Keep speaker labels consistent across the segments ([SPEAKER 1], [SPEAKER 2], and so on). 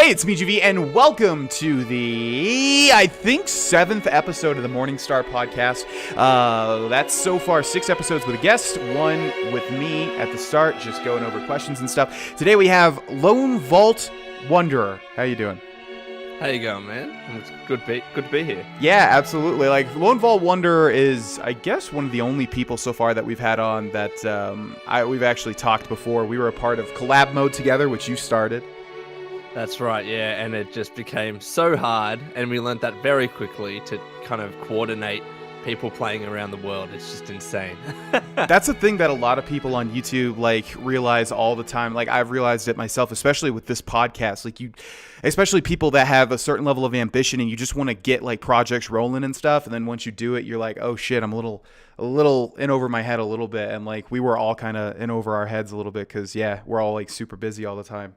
[SPEAKER 1] Hey, it's me, GV, and welcome to the, I think, 7th episode of the Morningstar podcast. That's so far 6 episodes with a guest, 1 with me at the start, just going over questions and stuff. Today we have LoneVaultWanderer. How you doing?
[SPEAKER 2] How you going, man? It's good to be here.
[SPEAKER 1] Yeah, absolutely. Like, LoneVaultWanderer is, I guess, one of the only people so far that we've had on that we've actually talked before. We were a part of collab mode together, which you started.
[SPEAKER 2] That's right, yeah, and it just became so hard, and we learned that very quickly to kind of coordinate people playing around the world. It's just insane.
[SPEAKER 1] That's a thing that a lot of people on YouTube realize all the time. Like, I've realized it myself, especially with this podcast. Like, especially people that have a certain level of ambition and you just want to get like projects rolling and stuff, and then once you do it, you're like, oh shit, I'm a little in over my head a little bit. And like, we were all kind of in over our heads a little bit because we're all like super busy all the time.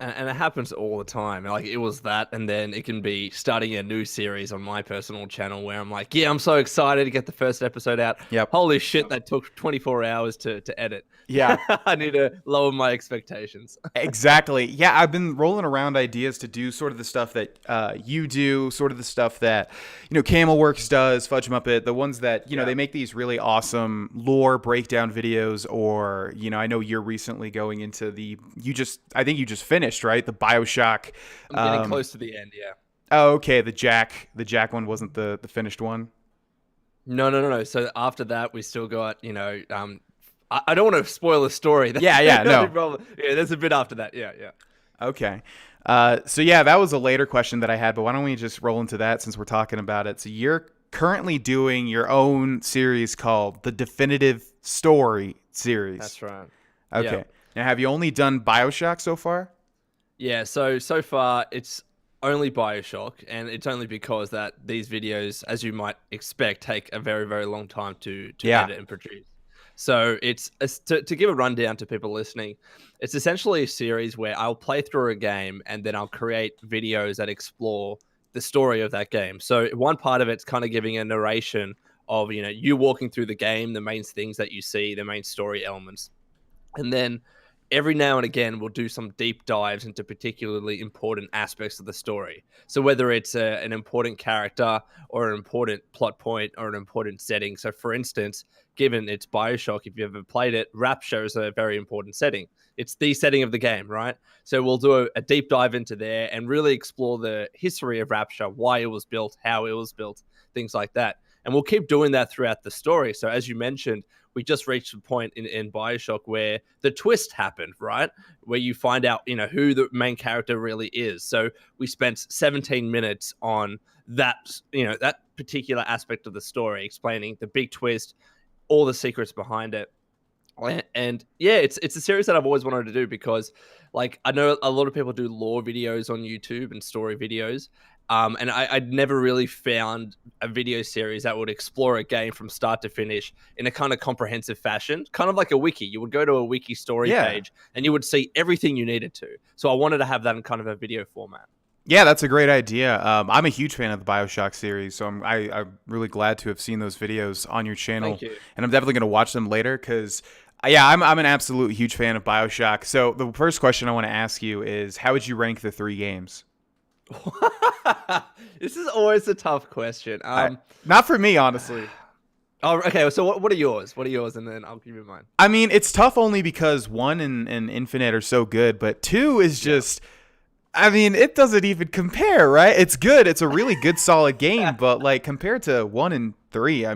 [SPEAKER 2] And it happens all the time. Like, it was that, and then it can be starting a new series on my personal channel where I'm like, yeah, I'm so excited to get the first episode out.
[SPEAKER 1] Yep.
[SPEAKER 2] Holy shit, that took 24 hours to edit.
[SPEAKER 1] Yeah.
[SPEAKER 2] I need to lower my expectations.
[SPEAKER 1] Exactly. Yeah, I've been rolling around ideas to do sort of the stuff that you do, sort of the stuff that, Camelworks does, Fudge Muppet, the ones that, they make these really awesome lore breakdown videos, or, I know you're recently going into I think you just finished, right? The BioShock.
[SPEAKER 2] I'm getting close to the end, yeah.
[SPEAKER 1] Oh, okay. The Jack one wasn't the finished one?
[SPEAKER 2] No. So after that, we still got, I don't want to spoil the story.
[SPEAKER 1] No.
[SPEAKER 2] Yeah, there's a bit after that. Yeah.
[SPEAKER 1] Okay. That was a later question that I had, but why don't we just roll into that since we're talking about it? So you're currently doing your own series called the Definitive Story series.
[SPEAKER 2] That's right.
[SPEAKER 1] Okay.
[SPEAKER 2] Yeah.
[SPEAKER 1] Now, have you only done BioShock so far?
[SPEAKER 2] Yeah, so far it's only BioShock, and it's only because that these videos, as you might expect, take a very, very long time to edit and produce. So it's to give a rundown to people listening, it's essentially a series where I'll play through a game and then I'll create videos that explore the story of that game. So one part of it's kind of giving a narration of, you walking through the game, the main things that you see, the main story elements. And then every now and again, we'll do some deep dives into particularly important aspects of the story. So whether it's an important character or an important plot point or an important setting. So for instance, given it's BioShock, if you've ever played it, Rapture is a very important setting. It's the setting of the game, right? So we'll do a deep dive into there and really explore the history of Rapture, why it was built, how it was built, things like that. And we'll keep doing that throughout the story. So as you mentioned, we just reached a point in BioShock where the twist happened, right? Where you find out, who the main character really is. So we spent 17 minutes on that, that particular aspect of the story, explaining the big twist, all the secrets behind it. And yeah, it's a series that I've always wanted to do because, like, I know a lot of people do lore videos on YouTube and story videos. And I'd never really found a video series that would explore a game from start to finish in a kind of comprehensive fashion, kind of like a wiki. You would go to a wiki story page and you would see everything you needed to. So I wanted to have that in kind of a video format.
[SPEAKER 1] Yeah, that's a great idea. I'm a huge fan of the BioShock series, so I'm really glad to have seen those videos on your channel.
[SPEAKER 2] Thank you.
[SPEAKER 1] And I'm definitely going to watch them later because, I'm an absolute huge fan of BioShock. So the first question I want to ask you is, how would you rank the 3 games?
[SPEAKER 2] This is always a tough question.
[SPEAKER 1] Not for me, honestly.
[SPEAKER 2] Oh, okay. So what are yours? What are yours? And then I'll give you mine.
[SPEAKER 1] I mean, it's tough only because 1 and Infinite are so good, but 2 is just, it doesn't even compare, right? It's good. It's a really good, solid game, but like compared to 1 and 3,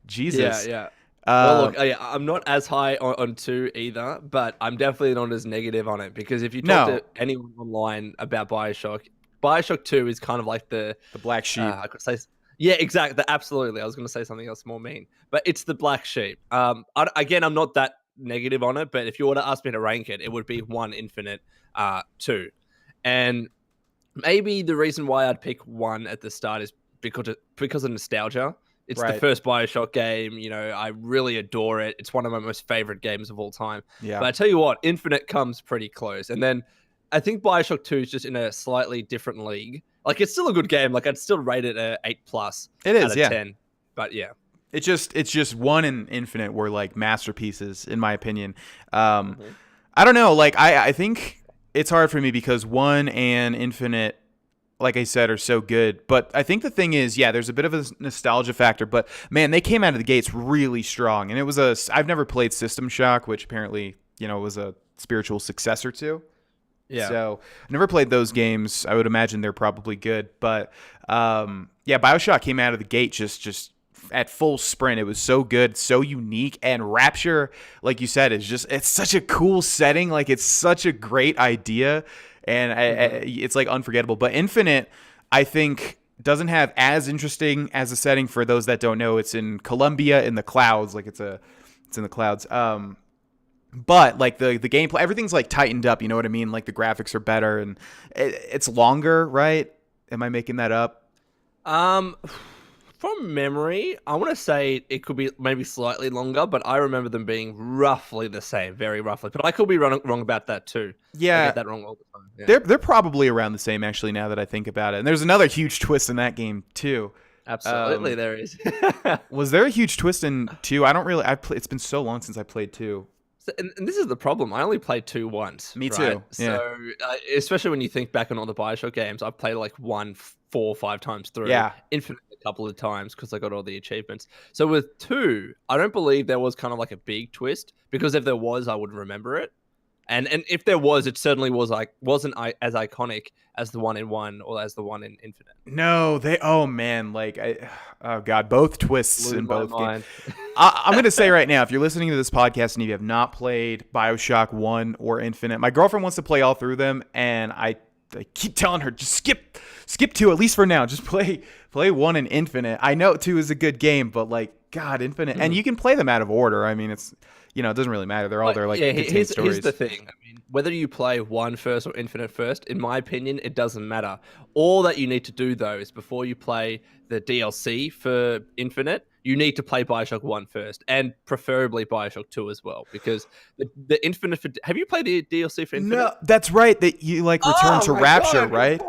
[SPEAKER 1] Jesus.
[SPEAKER 2] Yeah. Well, look, I'm not as high on 2 either, but I'm definitely not as negative on it because if you talk to anyone online about BioShock 2 is kind of like the
[SPEAKER 1] black sheep.
[SPEAKER 2] I could say, yeah, exactly. Absolutely. I was going to say something else more mean, but it's the black sheep. Again, I'm not that negative on it, but if you were to ask me to rank it, it would be 1 Infinite, 2. And maybe the reason why I'd pick 1 at the start is because of nostalgia. It's the first BioShock game. I really adore it. It's one of my most favorite games of all time.
[SPEAKER 1] Yeah.
[SPEAKER 2] But I tell you what, Infinite comes pretty close. And then I think BioShock 2 is just in a slightly different league. Like, it's still a good game. Like, I'd still rate it a 8+
[SPEAKER 1] it is,
[SPEAKER 2] out of 10. But yeah.
[SPEAKER 1] It's just 1 and Infinite were like masterpieces, in my opinion. I don't know. Like, I think it's hard for me because 1 and Infinite, like I said, are so good. But I think the thing is, yeah, there's a bit of a nostalgia factor. But man, they came out of the gates really strong, and it was I've never played System Shock, which apparently was a spiritual successor to.
[SPEAKER 2] Yeah.
[SPEAKER 1] So I never played those games. I would imagine they're probably good, but yeah, BioShock came out of the gate just at full sprint. It was so good, so unique, and Rapture, like you said, it's such a cool setting. Like it's such a great idea, and it's like unforgettable. But Infinite, I think, doesn't have as interesting as a setting. For those that don't know, it's in Colombia in the clouds. Like it's in the clouds. But like the gameplay, everything's like tightened up. You know what I mean? Like the graphics are better, and it's longer, right? Am I making that up?
[SPEAKER 2] From memory, I want to say it could be maybe slightly longer, but I remember them being roughly the same, very roughly. But I could be wrong about that too.
[SPEAKER 1] Yeah,
[SPEAKER 2] I get that wrong all the time. Yeah.
[SPEAKER 1] They're probably around the same actually. Now that I think about it, and there's another huge twist in that game too.
[SPEAKER 2] Absolutely, there is.
[SPEAKER 1] Was there a huge twist in 2? I don't really. It's been so long since I played 2.
[SPEAKER 2] So, and this is the problem. I only played 2 once.
[SPEAKER 1] Me too.
[SPEAKER 2] Right?
[SPEAKER 1] Yeah.
[SPEAKER 2] So, especially when you think back on all the BioShock games, I've played like 1 4 or 5 times through.
[SPEAKER 1] Yeah.
[SPEAKER 2] Infinite a couple of times because I got all the achievements. So with 2, I don't believe there was kind of like a big twist, because if there was, I would remember it. And if there was, it certainly wasn't as iconic as the one in 1 or as the one in Infinite.
[SPEAKER 1] No, oh man, like oh god, both twists in both games.
[SPEAKER 2] Mind.
[SPEAKER 1] I'm gonna say right now, if you're listening to this podcast and you have not played BioShock 1 or Infinite, my girlfriend wants to play all through them, and I keep telling her, just skip 2 at least for now. Just play 1 and Infinite. I know 2 is a good game, but like God, Infinite, and you can play them out of order. I mean, it's it doesn't really matter. They're all there. Like
[SPEAKER 2] here's
[SPEAKER 1] stories.
[SPEAKER 2] the thing. I mean, whether you play 1 first or Infinite first, in my opinion, it doesn't matter. All that you need to do though is before you play the DLC for Infinite, you need to play BioShock 1 first, and preferably BioShock 2 as well, because the Infinite. Have you played the DLC for Infinite?
[SPEAKER 1] No, that's right. That you like return to Rapture, right?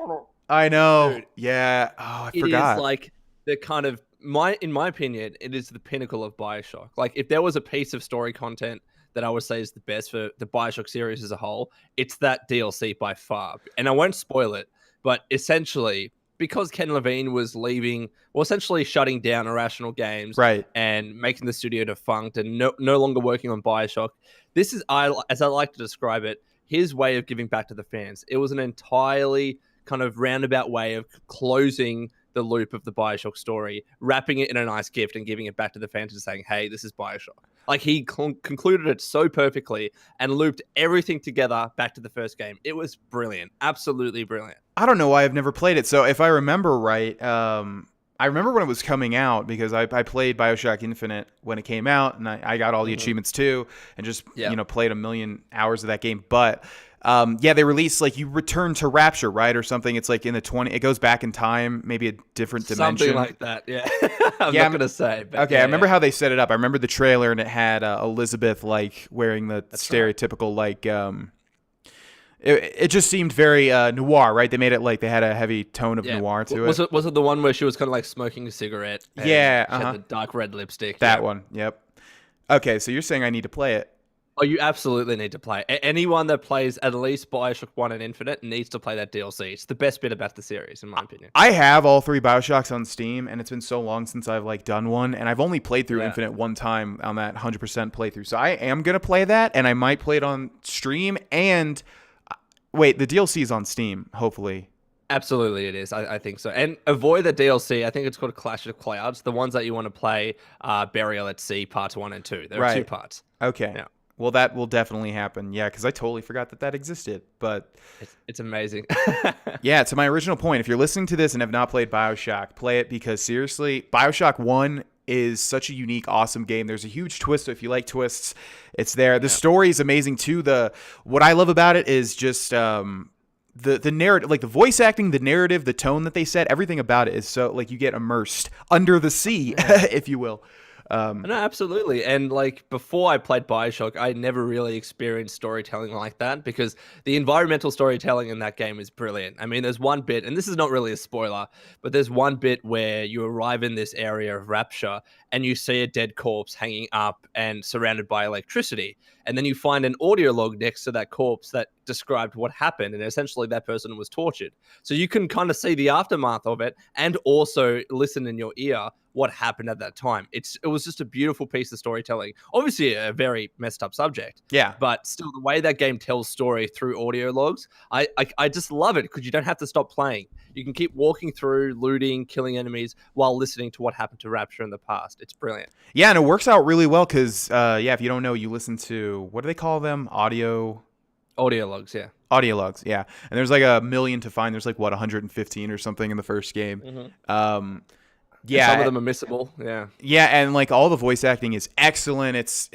[SPEAKER 1] I know.
[SPEAKER 2] Dude,
[SPEAKER 1] yeah. Oh, I forgot.
[SPEAKER 2] It is like the kind of in my opinion, it is the pinnacle of BioShock. Like if there was a piece of story content that I would say is the best for the BioShock series as a whole, it's that DLC by far. And I won't spoil it, but essentially, because Ken Levine was leaving, well, essentially shutting down Irrational Games,
[SPEAKER 1] right,
[SPEAKER 2] and making the studio defunct and no longer working on BioShock, this is, as I like to describe it, his way of giving back to the fans. It was an entirely kind of roundabout way of closing the loop of the BioShock story, wrapping it in a nice gift and giving it back to the fans and saying, hey, this is BioShock. Like he concluded it so perfectly and looped everything together back to the first game. It was brilliant. Absolutely brilliant.
[SPEAKER 1] I don't know why I've never played it. So if I remember right, I remember when it was coming out, because I played BioShock Infinite when it came out, and I got all the achievements too, and just played a million hours of that game. But they released, like, you return to Rapture, right, or something. It's like in the 20. It goes back in time, maybe a different dimension,
[SPEAKER 2] something like that. Yeah, I'm not gonna say. But
[SPEAKER 1] okay, I remember how they set it up. I remember the trailer, and it had Elizabeth like wearing the stereotypical like. It just seemed very noir, right? They made it like they had a heavy tone of noir to it.
[SPEAKER 2] Was it the one where she was kind of like smoking a cigarette? And she had the dark red lipstick.
[SPEAKER 1] That one. Yep. Okay, so you're saying I need to play it.
[SPEAKER 2] Oh, you absolutely need to play. Anyone that plays at least BioShock 1 and Infinite needs to play that DLC. It's the best bit about the series, in my opinion.
[SPEAKER 1] I have all 3 BioShocks on Steam, and it's been so long since I've like done one, and I've only played through Infinite one time on that 100% playthrough. So I am going to play that, and I might play it on stream. And wait, the DLC is on Steam, hopefully.
[SPEAKER 2] Absolutely, it is. I think so. And avoid the DLC. I think it's called Clash of Clouds. The ones that you want to play are Burial at Sea Parts 1 and 2. There are 2 parts.
[SPEAKER 1] Okay.
[SPEAKER 2] Yeah.
[SPEAKER 1] Well, that will definitely happen. Yeah, because I totally forgot that existed. But
[SPEAKER 2] it's amazing.
[SPEAKER 1] Yeah, to my original point, if you're listening to this and have not played BioShock, play it, because seriously, BioShock 1 is such a unique, awesome game. There's a huge twist, so if you like twists, it's there. The story is amazing too. What I love about it is just the narrative, like the voice acting, the narrative, the tone that they set, everything about it is so, like, you get immersed under the sea, if you will.
[SPEAKER 2] No, absolutely. And like before I played BioShock, I never really experienced storytelling like that, because the environmental storytelling in that game is brilliant. I mean, there's one bit, and this is not really a spoiler, but there's one bit where you arrive in this area of Rapture and you see a dead corpse hanging up and surrounded by electricity. And then you find an audio log next to that corpse that described what happened, and essentially that person was tortured. So you can kind of see the aftermath of it and also listen in your ear what happened at that time. It was just a beautiful piece of storytelling. Obviously a very messed up subject.
[SPEAKER 1] Yeah.
[SPEAKER 2] But still, the way that game tells story through audio logs, I just love it because you don't have to stop playing. You can keep walking through, looting, killing enemies while listening to what happened to Rapture in the past. It's brilliant.
[SPEAKER 1] Yeah, and it works out really well because, if you don't know, you listen to, what do they call them? Audio logs, yeah. Audio logs, yeah. And there's like a million to find. There's like, 115 or something in the first game.
[SPEAKER 2] Mm-hmm.
[SPEAKER 1] Yeah,
[SPEAKER 2] and some of them are missable. Yeah,
[SPEAKER 1] yeah, and like all the voice acting is excellent. It's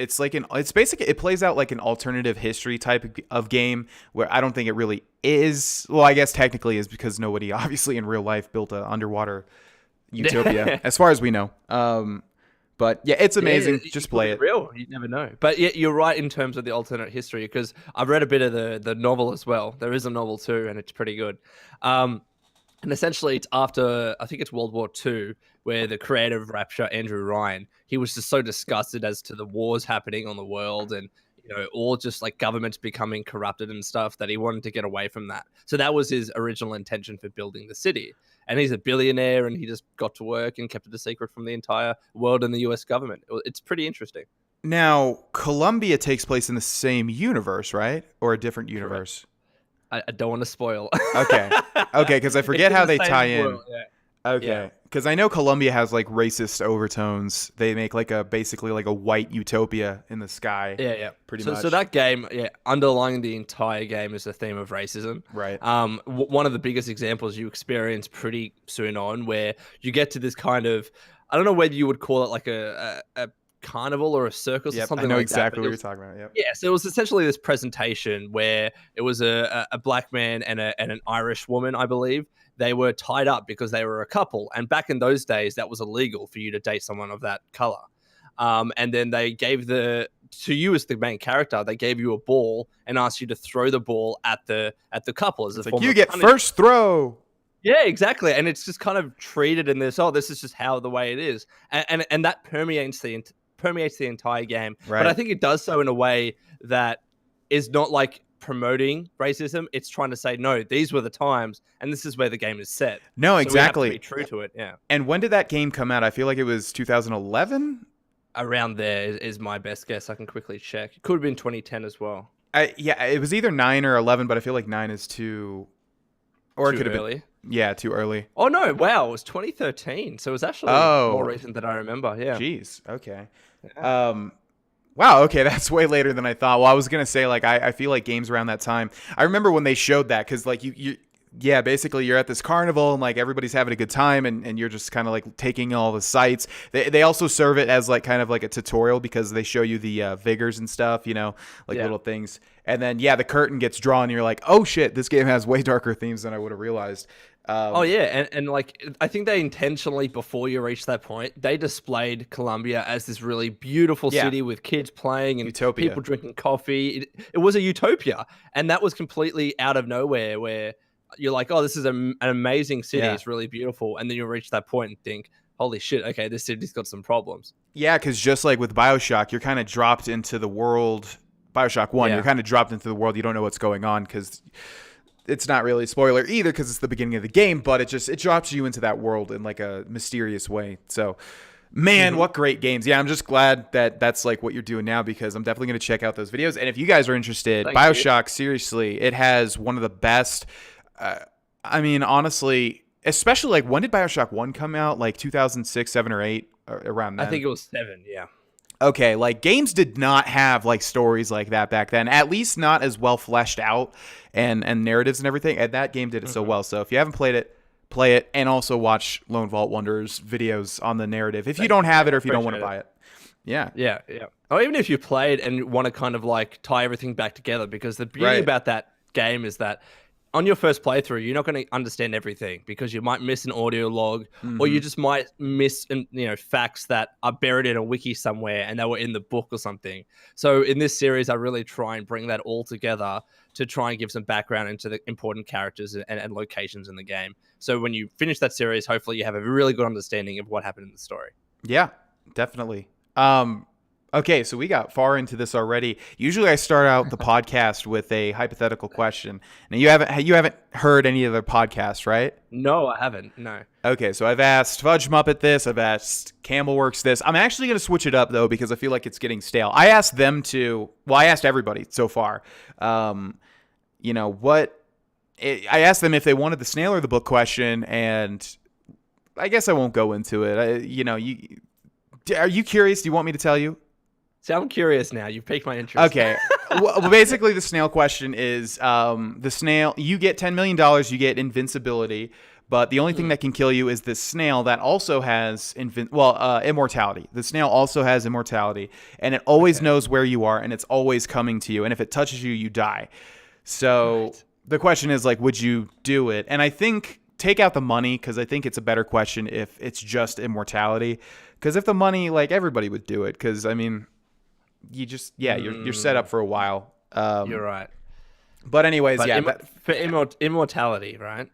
[SPEAKER 1] basically, it plays out like an alternative history type of game where I don't think it really is. Well, I guess technically is because nobody obviously in real life built an underwater utopia, as far as we know. But yeah, it's amazing. Just play it.
[SPEAKER 2] Real, you never know. But yeah, you're right in terms of the alternate history because I've read a bit of the novel as well. There is a novel too, and it's pretty good. And essentially, it's after, I think it's World War II, where the creator of Rapture, Andrew Ryan, he was just so disgusted as to the wars happening on the world and, all just like governments becoming corrupted and stuff that he wanted to get away from that. So that was his original intention for building the city. And he's a billionaire and he just got to work and kept it a secret from the entire world and the US government. It's pretty interesting.
[SPEAKER 1] Now, Columbia takes place in the same universe, right? Or a different universe?
[SPEAKER 2] Correct. I don't want to spoil.
[SPEAKER 1] Okay, because I forget how they tie in.
[SPEAKER 2] World, yeah.
[SPEAKER 1] Okay, because I know Columbia has like racist overtones. They make like basically like a white utopia in the sky.
[SPEAKER 2] Yeah,
[SPEAKER 1] pretty much.
[SPEAKER 2] So that game, underlying the entire game is the theme of racism.
[SPEAKER 1] Right.
[SPEAKER 2] One of the biggest examples you experience pretty soon on, where you get to this kind of, I don't know whether you would call it like a carnival or a circus or something like that.
[SPEAKER 1] I know exactly what you're talking about. Yep.
[SPEAKER 2] Yeah, so it was essentially this presentation where it was a black man and an Irish woman, I believe. They were tied up because they were a couple. And back in those days, that was illegal for you to date someone of that color. And then they gave to you as the main character, they gave you a ball and asked you to throw the ball at the couple as a form
[SPEAKER 1] you
[SPEAKER 2] of
[SPEAKER 1] get
[SPEAKER 2] punishment.
[SPEAKER 1] First throw.
[SPEAKER 2] Yeah, exactly. And it's just kind of treated in this, this is just how the way it is. And that permeates the entire game.
[SPEAKER 1] Right.
[SPEAKER 2] But I think it does so in a way that is not like promoting racism. It's trying to say, no, these were the times and this is where the game is set.
[SPEAKER 1] No,
[SPEAKER 2] so
[SPEAKER 1] exactly.
[SPEAKER 2] We have to be true to it. Yeah.
[SPEAKER 1] And when did that game come out? I feel like it was 2011.
[SPEAKER 2] Around there is my best guess. I can quickly check. It could have been 2010 as well.
[SPEAKER 1] Yeah, it was either 9 or 11, but I feel like 9 is too, or
[SPEAKER 2] too
[SPEAKER 1] it could have
[SPEAKER 2] early.
[SPEAKER 1] been. Yeah, too early.
[SPEAKER 2] Oh no! Wow, it was 2013. So it was actually more recent than I remember. Yeah.
[SPEAKER 1] Jeez. Okay. Wow. Okay, that's way later than I thought. Well, I was gonna say like I feel like games around that time. I remember when they showed that because like basically you're at this carnival and like everybody's having a good time and you're just kind of like taking all the sights. They also serve it as like kind of like a tutorial because they show you the vigors and stuff, little things. And then the curtain gets drawn and you're like, oh shit, this game has way darker themes than I would have realized.
[SPEAKER 2] And like I think they intentionally, before you reach that point, they displayed Columbia as this really beautiful city with kids playing and
[SPEAKER 1] utopia.
[SPEAKER 2] People drinking coffee. It was a utopia, and that was completely out of nowhere. Where you're like, oh, this is an amazing city. It's really beautiful, and then you reach that point and think, holy shit, okay, this city's got some problems. Yeah,
[SPEAKER 1] because just like with BioShock, you're kind of dropped into the world. BioShock 1, you're kind of dropped into the world. You don't know what's going on because it's not really a spoiler either because it's the beginning of the game, but it drops you into that world in like a mysterious way. So, man, what great games. Yeah, I'm just glad that that's like what you're doing now because I'm definitely going to check out those videos. And if you guys are interested, BioShock, seriously, it has one of the best. I mean, honestly, especially like when did BioShock 1 come out? Like 2006, 7, or 8, around then?
[SPEAKER 2] I think it was 7, yeah.
[SPEAKER 1] Okay, like games did not have like stories like that back then, at least not as well fleshed out and narratives and everything. And that game did it so well. So if you haven't played it, play it, and also watch LoneVaultWanderer's videos on the narrative if you don't have it or if you don't want to buy it. Yeah.
[SPEAKER 2] Or even if you played and want to kind of like tie everything back together, because the beauty about that game is that on your first playthrough, you're not going to understand everything because you might miss an audio log or you just might miss, facts that are buried in a wiki somewhere and they were in the book or something. So in this series, I really try and bring that all together to try and give some background into the important characters and locations in the game. So when you finish that series, hopefully you have a really good understanding of what happened in the story.
[SPEAKER 1] Yeah, definitely. Okay, so we got far into this already. Usually I start out the podcast with a hypothetical question. Now you haven't heard any of the podcasts, right?
[SPEAKER 2] No, I haven't. No.
[SPEAKER 1] Okay, so I've asked Fudge Muppet this, I've asked Campbellworks this. I'm actually going to switch it up though because I feel like it's getting stale. I asked them to, well, I asked everybody so far. You know, I asked them if they wanted the snail or the book question, and I guess I won't go into it. Are you curious? Do you want me to tell you?
[SPEAKER 2] So I'm curious now. You've piqued my interest.
[SPEAKER 1] Okay. Well, basically, the snail question is the snail. You get $10 million. You get invincibility, but the only thing that can kill you is this snail that also has immortality. The snail also has immortality, and it always knows where you are, and it's always coming to you. And if it touches you, you die. So the question is, like, would you do it? And I think take out the money because I think it's a better question if it's just immortality. Because if the money, like, everybody would do it. Because I mean. You're set up for a while.
[SPEAKER 2] You're right.
[SPEAKER 1] But anyways,
[SPEAKER 2] for immortality, right?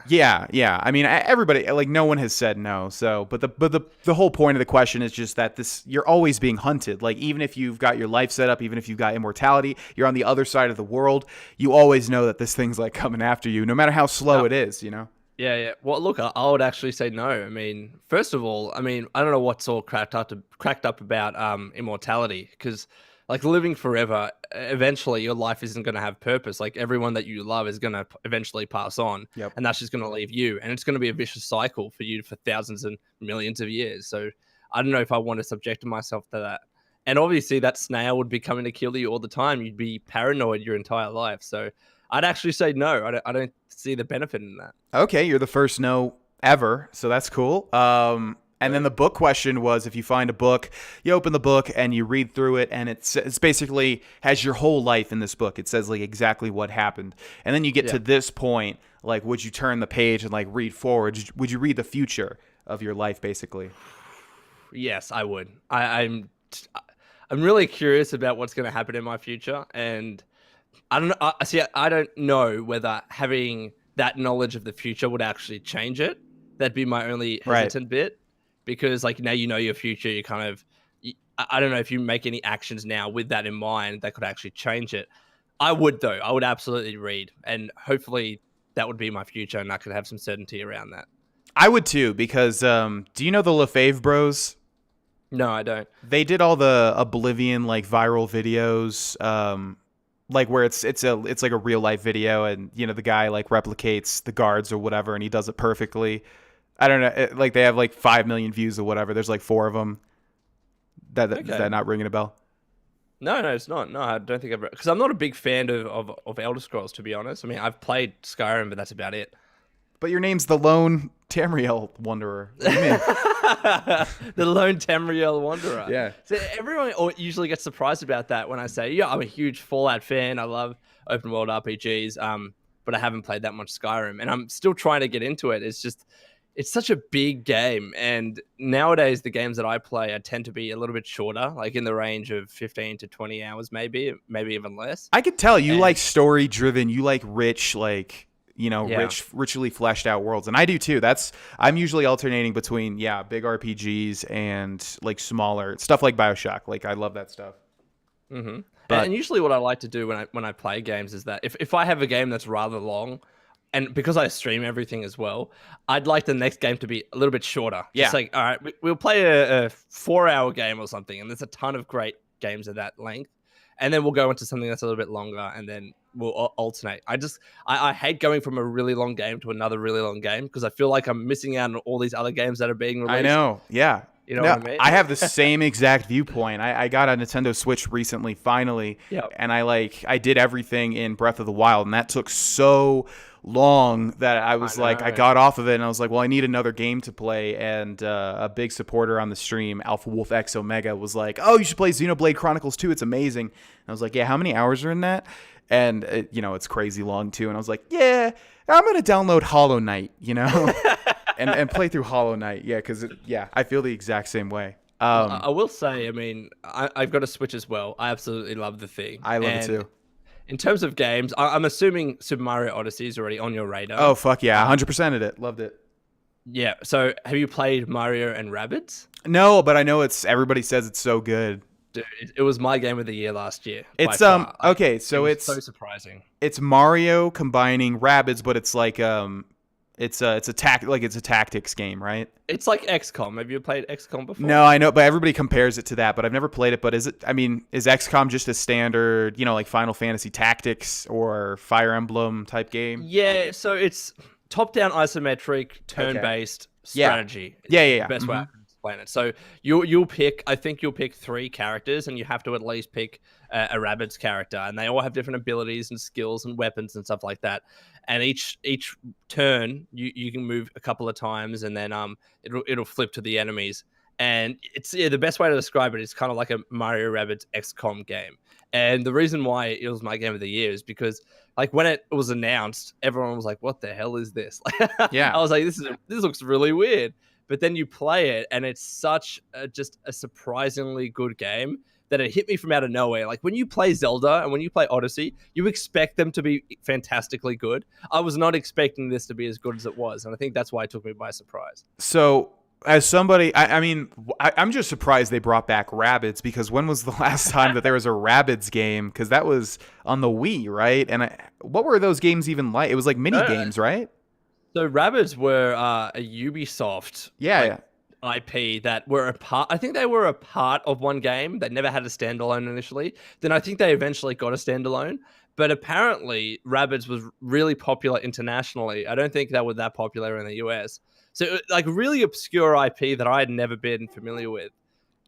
[SPEAKER 1] Yeah. I mean, everybody, like, no one has said no. So, but the whole point of the question is just that you're always being hunted. Like, even if you've got your life set up, even if you've got immortality, you're on the other side of the world. You always know that this thing's like coming after you, no matter how slow it is. You know.
[SPEAKER 2] Yeah. Well, look, I would actually say no. I mean, first of all, I don't know what's all cracked up about immortality, because like living forever, eventually your life isn't going to have purpose. Like everyone that you love is going to eventually pass on, and that's just going to leave you, and it's going to be a vicious cycle for you for thousands and millions of years. So I don't know if I want to subject myself to that. And obviously that snail would be coming to kill you all the time. You'd be paranoid your entire life. So I'd actually say no. I don't see the benefit in that. Okay,
[SPEAKER 1] you're the first no ever, so that's cool. And then the book question was, if you find a book, you open the book and you read through it, and it's basically has your whole life in this book. It says like exactly what happened, and then you get to this point, like, would you turn the page and like read forward? Would you read the future of your life, basically?
[SPEAKER 2] Yes, I would. I'm really curious about what's going to happen in my future, and I don't know. I don't know whether having that knowledge of the future would actually change it. That'd be my only hesitant bit, because like now you know your future, you kind of. I don't know if you make any actions now with that in mind that could actually change it. I would though. I would absolutely read, and hopefully that would be my future, and I could have some certainty around that.
[SPEAKER 1] I would too, because do you know the LaFave Bros?
[SPEAKER 2] No, I don't.
[SPEAKER 1] They did all the Oblivion like viral videos. Like where it's like a real life video, and you know the guy like replicates the guards or whatever, and he does it perfectly. I don't know, like they have like 5 million views or whatever. There's like 4 of them. Is that not ringing a bell?
[SPEAKER 2] No, it's not. No, I don't think I've, because I'm not a big fan of Elder Scrolls, to be honest. I mean, I've played Skyrim, but that's about it.
[SPEAKER 1] But your name's the Lone Tamriel Wanderer. What do you mean?
[SPEAKER 2] The Lone Tamriel Wanderer.
[SPEAKER 1] Yeah.
[SPEAKER 2] So everyone usually gets surprised about that when I say, yeah, I'm a huge Fallout fan. I love open world RPGs, but I haven't played that much Skyrim, and I'm still trying to get into it. It's such a big game, and nowadays the games that I play tend to be a little bit shorter, like in the range of 15 to 20 hours, maybe even less.
[SPEAKER 1] I could tell you like story driven. You like rich, like. Richly fleshed out worlds. And I do too. I'm usually alternating between, big RPGs and like smaller stuff like BioShock. Like I love that stuff.
[SPEAKER 2] Mm-hmm. And usually what I like to do when I play games is that if I have a game that's rather long, and because I stream everything as well, I'd like the next game to be a little bit shorter.
[SPEAKER 1] Yeah.
[SPEAKER 2] Just like, all right, we'll play a 4-hour game or something. And there's a ton of great games of that length. And then we'll go into something that's a little bit longer, and then we'll alternate. I hate going from a really long game to another really long game, because I feel like I'm missing out on all these other games that are being released.
[SPEAKER 1] I know, yeah.
[SPEAKER 2] You know what I mean?
[SPEAKER 1] I have the same exact viewpoint. I got a Nintendo Switch recently, finally, and I did everything in Breath of the Wild, and that took so long that I got off of it, and I was like, well, I need another game to play. And a big supporter on the stream, Alpha Wolf X Omega, was like, oh, you should play Xenoblade Chronicles 2. It's amazing. And I was like, yeah, how many hours are in that? And it's crazy long too. And I was like, yeah, I'm gonna download Hollow Knight, and play through Hollow Knight. Yeah, because I feel the exact same way.
[SPEAKER 2] I will say, I mean, I've got a Switch as well. I absolutely love the thing.
[SPEAKER 1] I love it too.
[SPEAKER 2] In terms of games, I'm assuming Super Mario Odyssey is already on your radar.
[SPEAKER 1] Oh, fuck yeah. 100%ed it. Loved it.
[SPEAKER 2] Yeah. So have you played Mario and Rabbids?
[SPEAKER 1] No, but I know everybody says it's so good.
[SPEAKER 2] Dude, it was my game of the year last year.
[SPEAKER 1] It's
[SPEAKER 2] by far.
[SPEAKER 1] okay, so
[SPEAKER 2] it's so surprising.
[SPEAKER 1] It's Mario combining Rabbids, but it's like it's a tactics game, right?
[SPEAKER 2] It's like XCOM. Have you played XCOM before?
[SPEAKER 1] No, I know, but everybody compares it to that, but I've never played it. But is XCOM just a standard, like Final Fantasy Tactics or Fire Emblem type game?
[SPEAKER 2] Yeah, so it's top-down isometric, turn-based strategy.
[SPEAKER 1] Yeah.
[SPEAKER 2] Best way I can explain it. So you'll pick 3 characters, and you have to at least pick a Rabbids character, and they all have different abilities and skills and weapons and stuff like that. And each turn, you can move a couple of times, and then it'll flip to the enemies. And it's the best way to describe it is kind of like a Mario Rabbids XCOM game. And the reason why it was my game of the year is because, like, when it was announced, everyone was like, "What the hell is this?"
[SPEAKER 1] Yeah,
[SPEAKER 2] I was like, "This looks really weird." But then you play it, and it's such just a surprisingly good game that it hit me from out of nowhere. Like, when you play Zelda and when you play Odyssey, you expect them to be fantastically good. I was not expecting this to be as good as it was, and I think that's why it took me by surprise.
[SPEAKER 1] So, as somebody, I'm just surprised they brought back Rabbids, because when was the last time that there was a Rabbids game? Because that was on the Wii, right? And what were those games even like? It was like mini games, right?
[SPEAKER 2] So Rabbids were a Ubisoft IP that were a part. I think they were a part of one game. They never had a standalone initially. Then I think they eventually got a standalone. But apparently, Rabbids was really popular internationally. I don't think they were that popular in the US. So, like, really obscure IP that I had never been familiar with.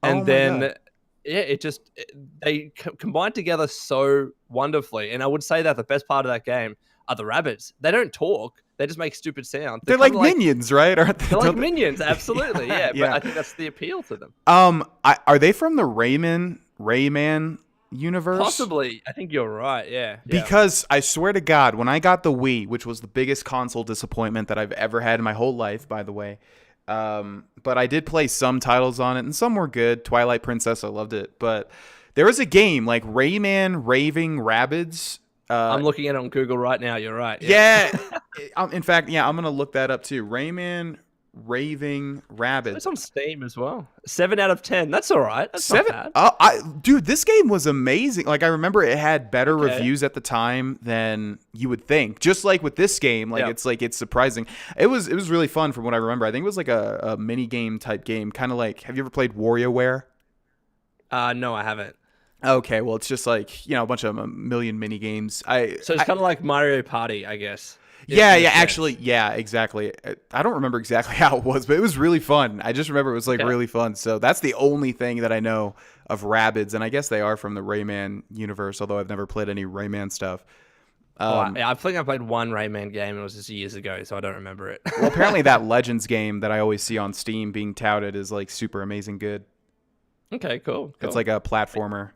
[SPEAKER 2] And then, they combined together so wonderfully. And I would say that the best part of that game are the Rabbids. They don't talk. They just make stupid sounds.
[SPEAKER 1] They're like minions, right?
[SPEAKER 2] They're like minions, absolutely. Yeah, but I think that's the appeal to them.
[SPEAKER 1] Are they from the Rayman universe?
[SPEAKER 2] Possibly. I think you're right. Yeah.
[SPEAKER 1] Because I swear to God, when I got the Wii, which was the biggest console disappointment that I've ever had in my whole life, by the way, but I did play some titles on it, and some were good. Twilight Princess, I loved it. But there was a game like Rayman Raving Rabbids.
[SPEAKER 2] I'm looking at it on Google right now. You're right.
[SPEAKER 1] Yeah. In fact, I'm going to look that up too. Rayman Raving Rabbids.
[SPEAKER 2] It's on Steam as well. 7 out of 10. That's all right. That's
[SPEAKER 1] 7.
[SPEAKER 2] Not bad.
[SPEAKER 1] Dude, this game was amazing. Like, I remember it had better reviews at the time than you would think. Just like with this game, it's surprising. It was really fun from what I remember. I think it was like a mini game type game, kind of like. Have you ever played WarioWare?
[SPEAKER 2] No, I haven't.
[SPEAKER 1] Okay, well, it's just like, a bunch of a million mini games.
[SPEAKER 2] So it's kind of like Mario Party, I guess.
[SPEAKER 1] Actually, exactly. I don't remember exactly how it was, but it was really fun. I just remember it was really fun. So that's the only thing that I know of Rabbids, and I guess they are from the Rayman universe, although I've never played any Rayman stuff.
[SPEAKER 2] I think I played one Rayman game, and it was just years ago, so I don't remember it.
[SPEAKER 1] Well, apparently that Legends game that I always see on Steam being touted is like super amazing good.
[SPEAKER 2] Okay, cool.
[SPEAKER 1] It's like a platformer.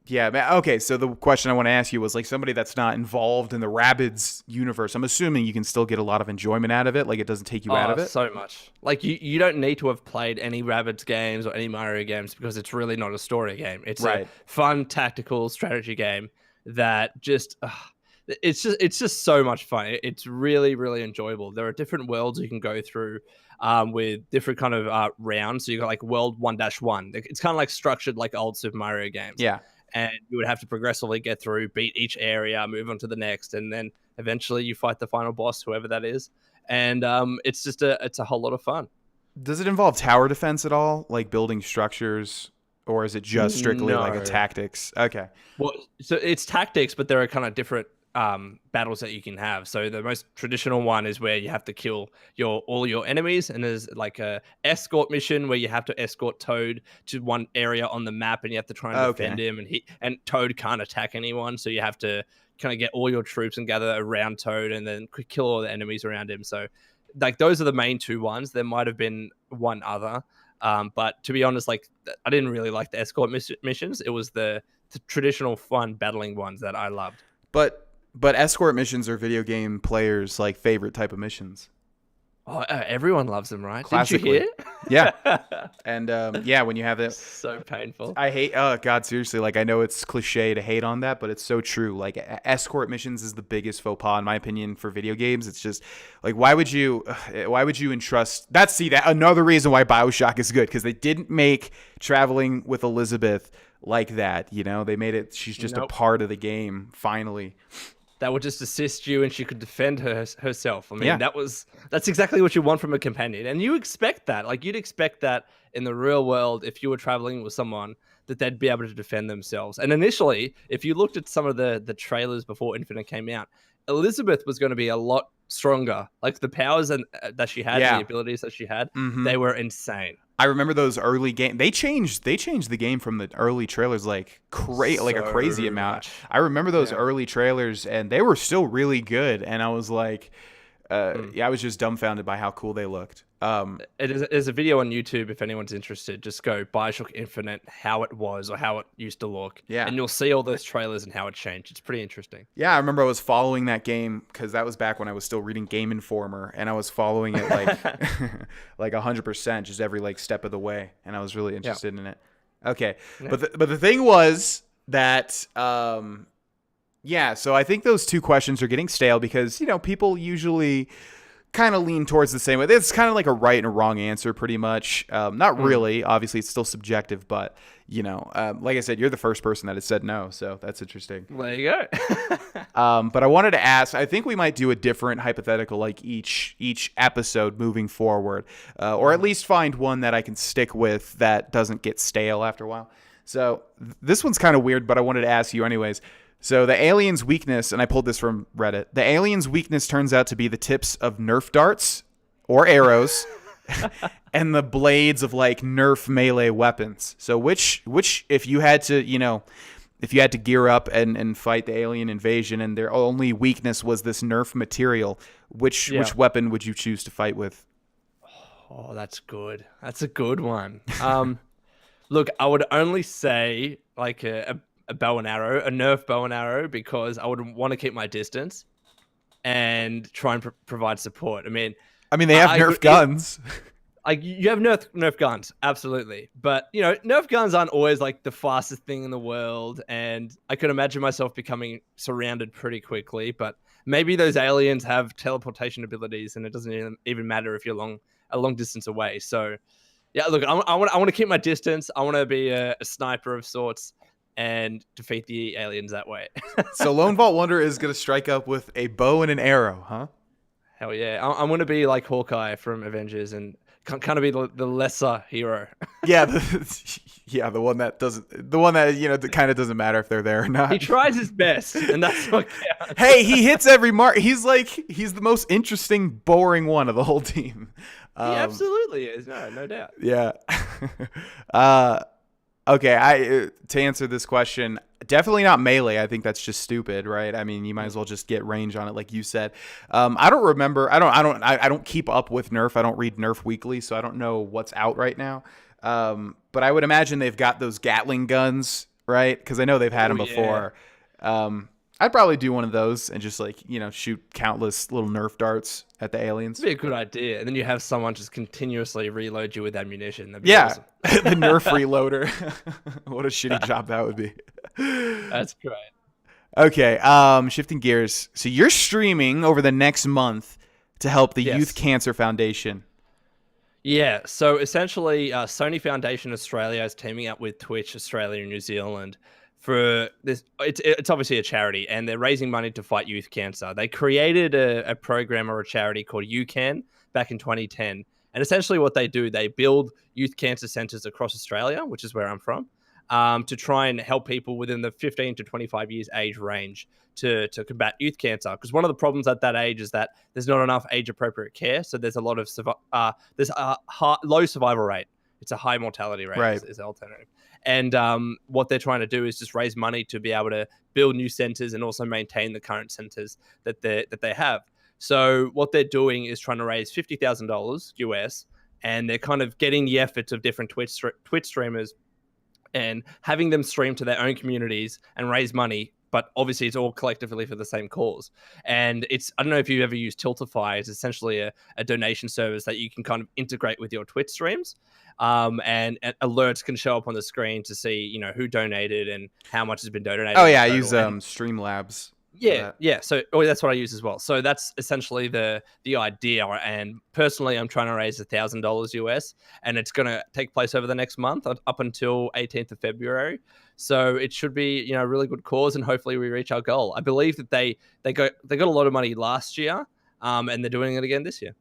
[SPEAKER 1] Okay, so the question I want to ask you was, like, somebody that's not involved in the Rabbids universe, I'm assuming you can still get a lot of enjoyment out of it. Like, it doesn't take you out of it.
[SPEAKER 2] So much. Like, you don't need to have played any Rabbids games or any Mario games, because it's really not a story game. It's a fun tactical strategy game that just it's just so much fun. It's really, really enjoyable. There are different worlds you can go through with different kind of rounds. So you got like world 1-1. It's kind of like structured like old Super Mario games.
[SPEAKER 1] Yeah.
[SPEAKER 2] And you would have to progressively get through, beat each area, move on to the next, and then eventually you fight the final boss, whoever that is. And it's a whole lot of fun.
[SPEAKER 1] Does it involve tower defense at all, like building structures, or is it just strictly like a tactics? Okay.
[SPEAKER 2] Well, so it's tactics, but there are kind of different battles that you can have. So the most traditional one is where you have to kill all your enemies, and there's like a escort mission where you have to escort Toad to one area on the map, and you have to try and defend him, and Toad can't attack anyone, so you have to kind of get all your troops and gather around Toad and then kill all the enemies around him. So like those are the main two ones. There might have been one other, but to be honest, like I didn't really like the escort missions. It was the traditional fun battling ones that I loved.
[SPEAKER 1] But escort missions are video game players' like favorite type of missions.
[SPEAKER 2] Oh, everyone loves them, right?
[SPEAKER 1] Classically.
[SPEAKER 2] Didn't you
[SPEAKER 1] Yeah.
[SPEAKER 2] hear?
[SPEAKER 1] And yeah, when you have it,
[SPEAKER 2] So painful.
[SPEAKER 1] I hate. Oh God, seriously. Like I know it's cliche to hate on that, but it's so true. Like escort missions is the biggest faux pas in my opinion for video games. It's just like why would you entrust? That's another reason why BioShock is good because they didn't make traveling with Elizabeth like that. You know, they made it. She's just a part of the game. Finally.
[SPEAKER 2] That would just assist you and she could defend herself. I mean,
[SPEAKER 1] Yeah.
[SPEAKER 2] that's exactly what you want from a companion. And you expect that. Like, you'd expect that in the real world, if you were traveling with someone, that they'd be able to defend themselves. And initially, if you looked at some of the trailers before Infinite came out, Elizabeth was going to be a lot stronger. Like, the powers that she had and the abilities that she had, they were insane.
[SPEAKER 1] I remember those early game. They changed the game from the early trailers like a crazy amount. I remember those early trailers, and they were still really good. And I was like, I was just dumbfounded by how cool they looked.
[SPEAKER 2] There's a video on YouTube if anyone's interested. Just go BioShock Infinite, how it was or how it used to look. Yeah, and you'll see all those trailers and how it changed. It's pretty interesting.
[SPEAKER 1] Yeah, I remember I was following that game because that was back when I was still reading Game Informer, and I was following it like like 100%, just every like step of the way, and I was really interested in it. Okay, but the thing was that so I think those two questions are getting stale because people usually kind of lean towards the same way. It's kind of like a right and a wrong answer pretty much. Not really. Obviously, it's still subjective, but, like I said, you're the first person that has said no, so that's interesting.
[SPEAKER 2] There you go.
[SPEAKER 1] But I wanted to ask, I think we might do a different hypothetical like each episode moving forward, or at least find one that I can stick with that doesn't get stale after a while. So this one's kind of weird, but I wanted to ask you anyways. So the alien's weakness, and I pulled this from Reddit, the alien's weakness turns out to be the tips of Nerf darts or arrows and the blades of like Nerf melee weapons. So which if you had to, gear up and fight the alien invasion and their only weakness was this Nerf material, which weapon would you choose to fight with?
[SPEAKER 2] Oh, that's good. That's a good one. Look, I would only say like a bow and arrow, a Nerf bow and arrow, because I would want to keep my distance and try and provide support. I mean,
[SPEAKER 1] they have Nerf guns.
[SPEAKER 2] Like you have Nerf guns, absolutely, but Nerf guns aren't always like the fastest thing in the world, and I could imagine myself becoming surrounded pretty quickly. But maybe those aliens have teleportation abilities, and it doesn't even matter if you're a long distance away. So, yeah, look, I want to keep my distance. I want to be a sniper of sorts and defeat the aliens that way.
[SPEAKER 1] So LoneVaultWanderer is going to strike up with a bow and an arrow, huh?
[SPEAKER 2] Hell yeah. I'm going to be like Hawkeye from Avengers and kind of be the lesser hero.
[SPEAKER 1] Yeah, the one that that kind of doesn't matter if they're there or not.
[SPEAKER 2] He tries his best, and that's what counts.
[SPEAKER 1] Hey, he hits every mark. He's the most interesting, boring one of the whole team.
[SPEAKER 2] He absolutely is. No doubt.
[SPEAKER 1] Yeah. Okay, to answer this question, definitely not melee. I think that's just stupid, right? I mean, you might as well just get range on it, like you said. I don't remember. I don't keep up with Nerf. I don't read Nerf Weekly, so I don't know what's out right now. But I would imagine they've got those Gatling guns, right? Because I know they've had them before. I'd probably do one of those and just shoot countless little Nerf darts at the aliens.
[SPEAKER 2] That'd be a good idea. And then you have someone just continuously reload you with ammunition. That'd be awesome.
[SPEAKER 1] The Nerf reloader. What a shitty job that would be.
[SPEAKER 2] That's great.
[SPEAKER 1] Okay, shifting gears. So you're streaming over the next month to help the Youth Cancer Foundation.
[SPEAKER 2] Yeah, so essentially Sony Foundation Australia is teaming up with Twitch Australia and New Zealand for this. It's obviously a charity, and they're raising money to fight youth cancer. They created a program or a charity called UCAN back in 2010. And essentially what they do, they build youth cancer centers across Australia, which is where I'm from, to try and help people within the 15 to 25 years age range to combat youth cancer. Because one of the problems at that age is that there's not enough age-appropriate care. So there's a lot of low survival rate. It's a high mortality rate, right, is the alternative. And what they're trying to do is just raise money to be able to build new centers and also maintain the current centers that they have. So what they're doing is trying to raise $50,000 US, and they're kind of getting the efforts of different Twitch streamers and having them stream to their own communities and raise money but obviously it's all collectively for the same cause. And I don't know if you ever used Tiltify. It's essentially a donation service that you can kind of integrate with your Twitch streams. And alerts can show up on the screen to see, who donated and how much has been donated.
[SPEAKER 1] Oh yeah, I use Streamlabs.
[SPEAKER 2] Yeah. So that's what I use as well. So that's essentially the idea. And personally, I'm trying to raise $1,000 US, and it's going to take place over the next month up until 18th of February. So it should be, a really good cause, and hopefully we reach our goal. I believe that they got a lot of money last year, and they're doing it again this year.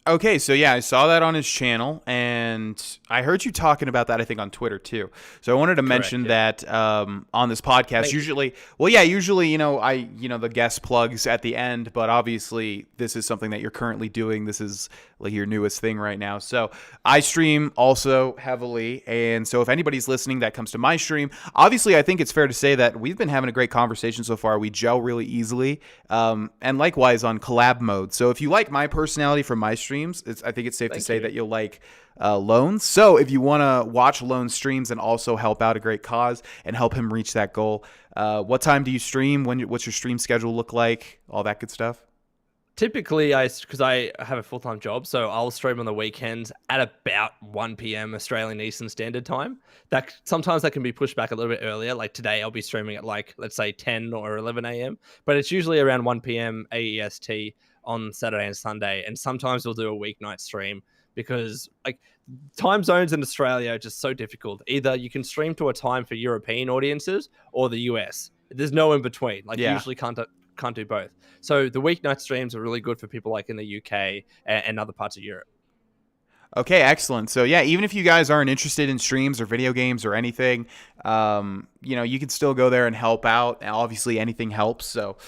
[SPEAKER 1] Okay, so yeah, I saw that on his channel, and I heard you talking about that, I think, on Twitter too. So I wanted to mention that on this podcast. Usually, the guest plugs at the end, but obviously this is something that you're currently doing. This is like your newest thing right now. So I stream also heavily, and so if anybody's listening that comes to my stream, obviously I think it's fair to say that we've been having a great conversation so far. We gel really easily, and likewise on collab mode. So if you like my personality from my stream, I think it's safe to say that you'll like Lone's. So if you want to watch Lone's streams and also help out a great cause and help him reach that goal, what time do you stream? What's your stream schedule look like? All that good stuff.
[SPEAKER 2] Typically, because I have a full-time job, so I'll stream on the weekends at about 1 p.m. Australian Eastern Standard Time. Sometimes that can be pushed back a little bit earlier. Like today, I'll be streaming at let's say 10 or 11 a.m. But it's usually around 1 p.m. AEST on Saturday and Sunday. And sometimes we'll do a weeknight stream because time zones in Australia are just so difficult. Either you can stream to a time for European audiences or the US. There's no in between. You usually can't do both. So the weeknight streams are really good for people like in the UK and other parts of Europe.
[SPEAKER 1] Okay, excellent. So yeah, even if you guys aren't interested in streams or video games or anything, you can still go there and help out. And obviously anything helps. So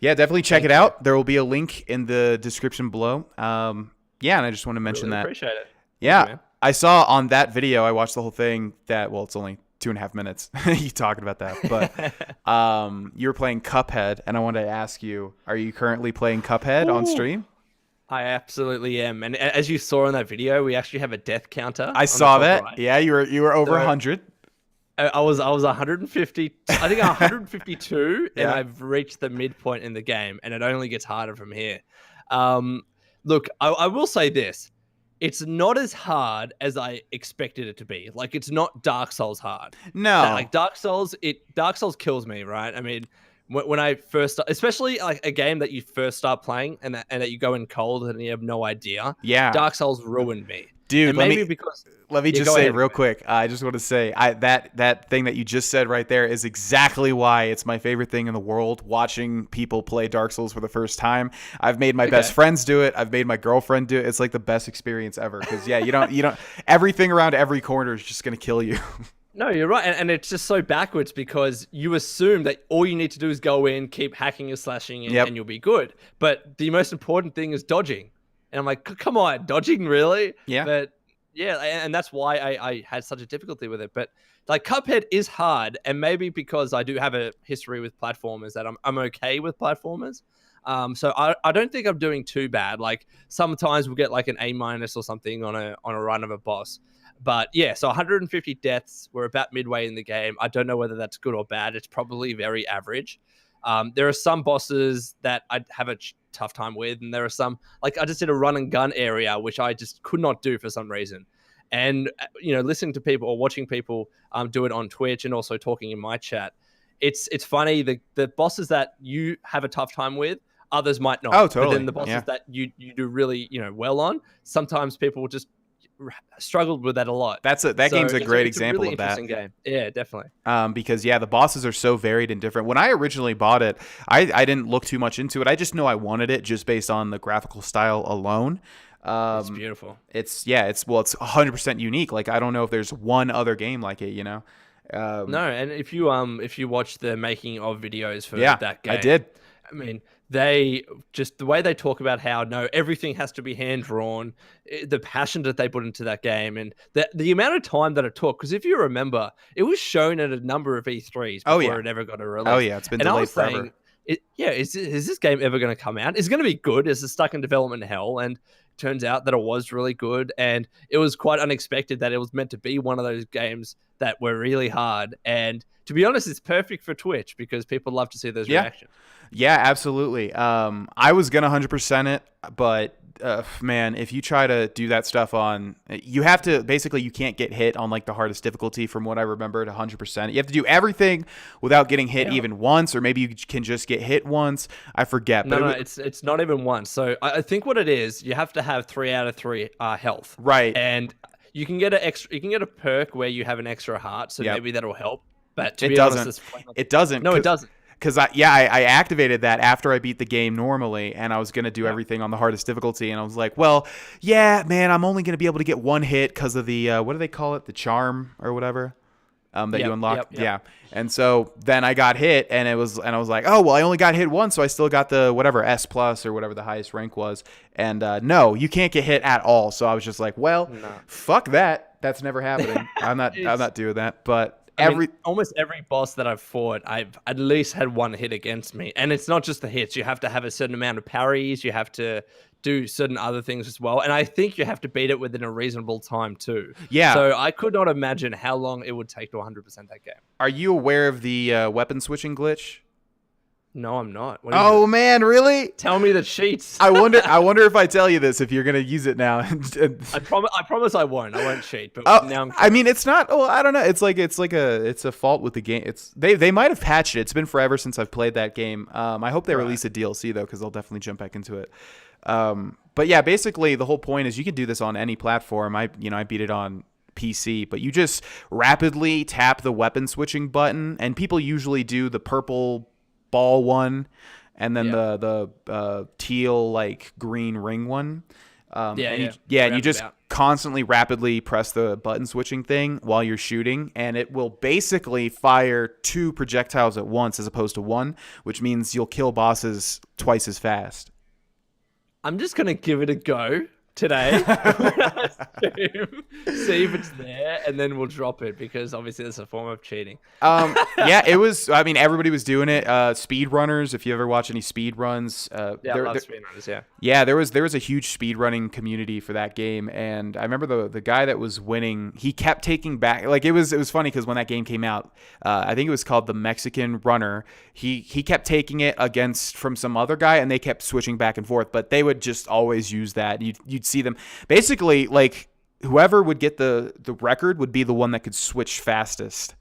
[SPEAKER 1] yeah, definitely check it out. There will be a link in the description below. And I just want to mention that.
[SPEAKER 2] Appreciate it.
[SPEAKER 1] Yeah, I saw on that video, I watched the whole thing it's only 2.5 minutes. You talking about that, but you were playing Cuphead, and I wanted to ask you, are you currently playing Cuphead on stream?
[SPEAKER 2] I absolutely am, and as you saw in that video, we actually have a death counter.
[SPEAKER 1] I saw that. Right. Yeah, you were over 100.
[SPEAKER 2] I was 150. I think 152, and I've reached the midpoint in the game, and it only gets harder from here. Look, I will say this. It's not as hard as I expected it to be. It's not Dark Souls hard.
[SPEAKER 1] No.
[SPEAKER 2] Dark Souls kills me, right? I mean, when I first start, especially a game that you first start playing and that you go in cold and you have no idea.
[SPEAKER 1] Yeah.
[SPEAKER 2] Dark Souls ruined me.
[SPEAKER 1] Dude, let me just say real quick. I just want to say that thing that you just said right there is exactly why it's my favorite thing in the world. Watching people play Dark Souls for the first time. I've made my best friends do it. I've made my girlfriend do it. It's like the best experience ever. Because you don't everything around every corner is just gonna kill you.
[SPEAKER 2] No, you're right, and it's just so backwards because you assume that all you need to do is go in, keep hacking and slashing, and you'll be good. But the most important thing is dodging. And I'm like, come on, dodging, really?
[SPEAKER 1] Yeah.
[SPEAKER 2] But yeah, and that's why I had such a difficulty with it. But Cuphead is hard, and maybe because I do have a history with platformers that I'm okay with platformers. So I don't think I'm doing too bad. Sometimes we'll get an A- or something on a run of a boss. But yeah, so 150 deaths. We're about midway in the game. I don't know whether that's good or bad. It's probably very average. There are some bosses that I have a tough time with, and there are some I just did a run and gun area which I just could not do for some reason. And listening to people or watching people do it on Twitch and also talking in my chat, it's funny the bosses that you have a tough time with, others might not.
[SPEAKER 1] Oh, totally.
[SPEAKER 2] But then the bosses that you do really well on, sometimes people just struggled with that a lot.
[SPEAKER 1] That game's a great example
[SPEAKER 2] really
[SPEAKER 1] of that.
[SPEAKER 2] Game. Yeah, definitely.
[SPEAKER 1] Because the bosses are so varied and different. When I originally bought it, I didn't look too much into it. I just know I wanted it just based on the graphical style alone.
[SPEAKER 2] It's beautiful.
[SPEAKER 1] It's 100% unique. I don't know if there's one other game like it. No,
[SPEAKER 2] and if you watch the making of videos for that game,
[SPEAKER 1] I did.
[SPEAKER 2] I mean, they just the way they talk about how everything has to be hand drawn, the passion that they put into that game, and the amount of time that it took. Because if you remember, it was shown at a number of E3s before it ever got a release.
[SPEAKER 1] Oh yeah, it's been delayed forever.
[SPEAKER 2] Is this game ever going to come out? It's going to be good. It's stuck in development hell, and it turns out that it was really good, and it was quite unexpected that it was meant to be one of those games that were really hard. And to be honest, it's perfect for Twitch because people love to see those reactions.
[SPEAKER 1] Yeah, absolutely. I was gonna 100% it, but man, if you try to do that stuff on, you have to basically, you can't get hit on like the hardest difficulty from what I remember to 100%. You have to do everything without getting hit even once, or maybe you can just get hit once. I forget.
[SPEAKER 2] No, it's not even once. So I think what it is, you have to have 3 out of 3 health.
[SPEAKER 1] Right.
[SPEAKER 2] And you can get a perk where you have an extra heart, so maybe that'll help. But to be honest,
[SPEAKER 1] it doesn't.
[SPEAKER 2] No, it doesn't.
[SPEAKER 1] Because I activated that after I beat the game normally, and I was going to do everything on the hardest difficulty, and I was like, well, yeah, man, I'm only going to be able to get 1 hit because of the, what do they call it? The charm or whatever that you unlock. Yeah. And so then I got hit, and I was like, oh, well, I only got hit once, so I still got the whatever S plus or whatever the highest rank was. And no, you can't get hit at all. So I was just like, well, fuck that. That's never happening. I'm not doing that. But
[SPEAKER 2] almost every boss that I've fought, I've at least had 1 hit against me. And it's not just the hits. You have to have a certain amount of parries. You have to do certain other things as well. And I think you have to beat it within a reasonable time too. Yeah. So I could not imagine how long it would take to 100% that game.
[SPEAKER 1] Are you aware of the weapon switching glitch?
[SPEAKER 2] No, I'm not.
[SPEAKER 1] Oh man, really?
[SPEAKER 2] Tell me the cheats.
[SPEAKER 1] I wonder if I tell you this, if you're gonna use it now.
[SPEAKER 2] I promise I won't. I won't cheat. But now
[SPEAKER 1] I mean, it's not. Oh, I don't know. It's a fault with the game. They might have patched it. It's been forever since I've played that game. I hope they release a DLC though, because I'll definitely jump back into it. But yeah, basically the whole point is you can do this on any platform. I beat it on PC, but you just rapidly tap the weapon switching button, and people usually do the purple ball one, and then the teal like green ring one. And you just constantly rapidly press the button switching thing while you're shooting, and it will basically fire 2 projectiles at once as opposed to 1, which means you'll kill bosses twice as fast.
[SPEAKER 2] I'm just gonna give it a go today. See if it's there, and then we'll drop it, because obviously that's a form of cheating.
[SPEAKER 1] Yeah, it was. I mean, everybody was doing it. Speed runners, if you ever watch any speed runs,
[SPEAKER 2] I love speed runners.
[SPEAKER 1] Yeah, there was a huge speed running community for that game, and I remember the guy that was winning, he kept taking back. Like it was funny because when that game came out, I think it was called the Mexican Runner. He kept taking it against from some other guy, and they kept switching back and forth, but they would just always use that. You'd see them basically like whoever would get the record would be the one that could switch fastest.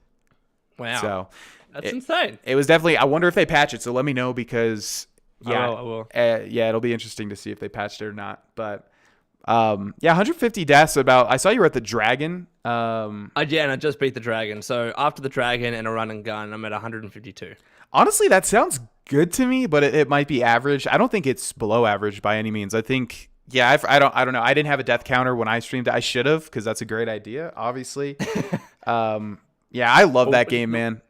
[SPEAKER 2] Wow.
[SPEAKER 1] So
[SPEAKER 2] that's insane.
[SPEAKER 1] It was definitely, I wonder if they patch it. So let me know, because
[SPEAKER 2] I will.
[SPEAKER 1] It'll be interesting to see if they patched it or not. But 150 deaths. I saw you were at the dragon.
[SPEAKER 2] And I just beat the dragon. So after the dragon and a run and gun, I'm at 152.
[SPEAKER 1] Honestly, that sounds good to me, but it might be average. I don't think it's below average by any means. I think, I don't know. I didn't have a death counter when I streamed. I should have, because that's a great idea, obviously. I love that game, man.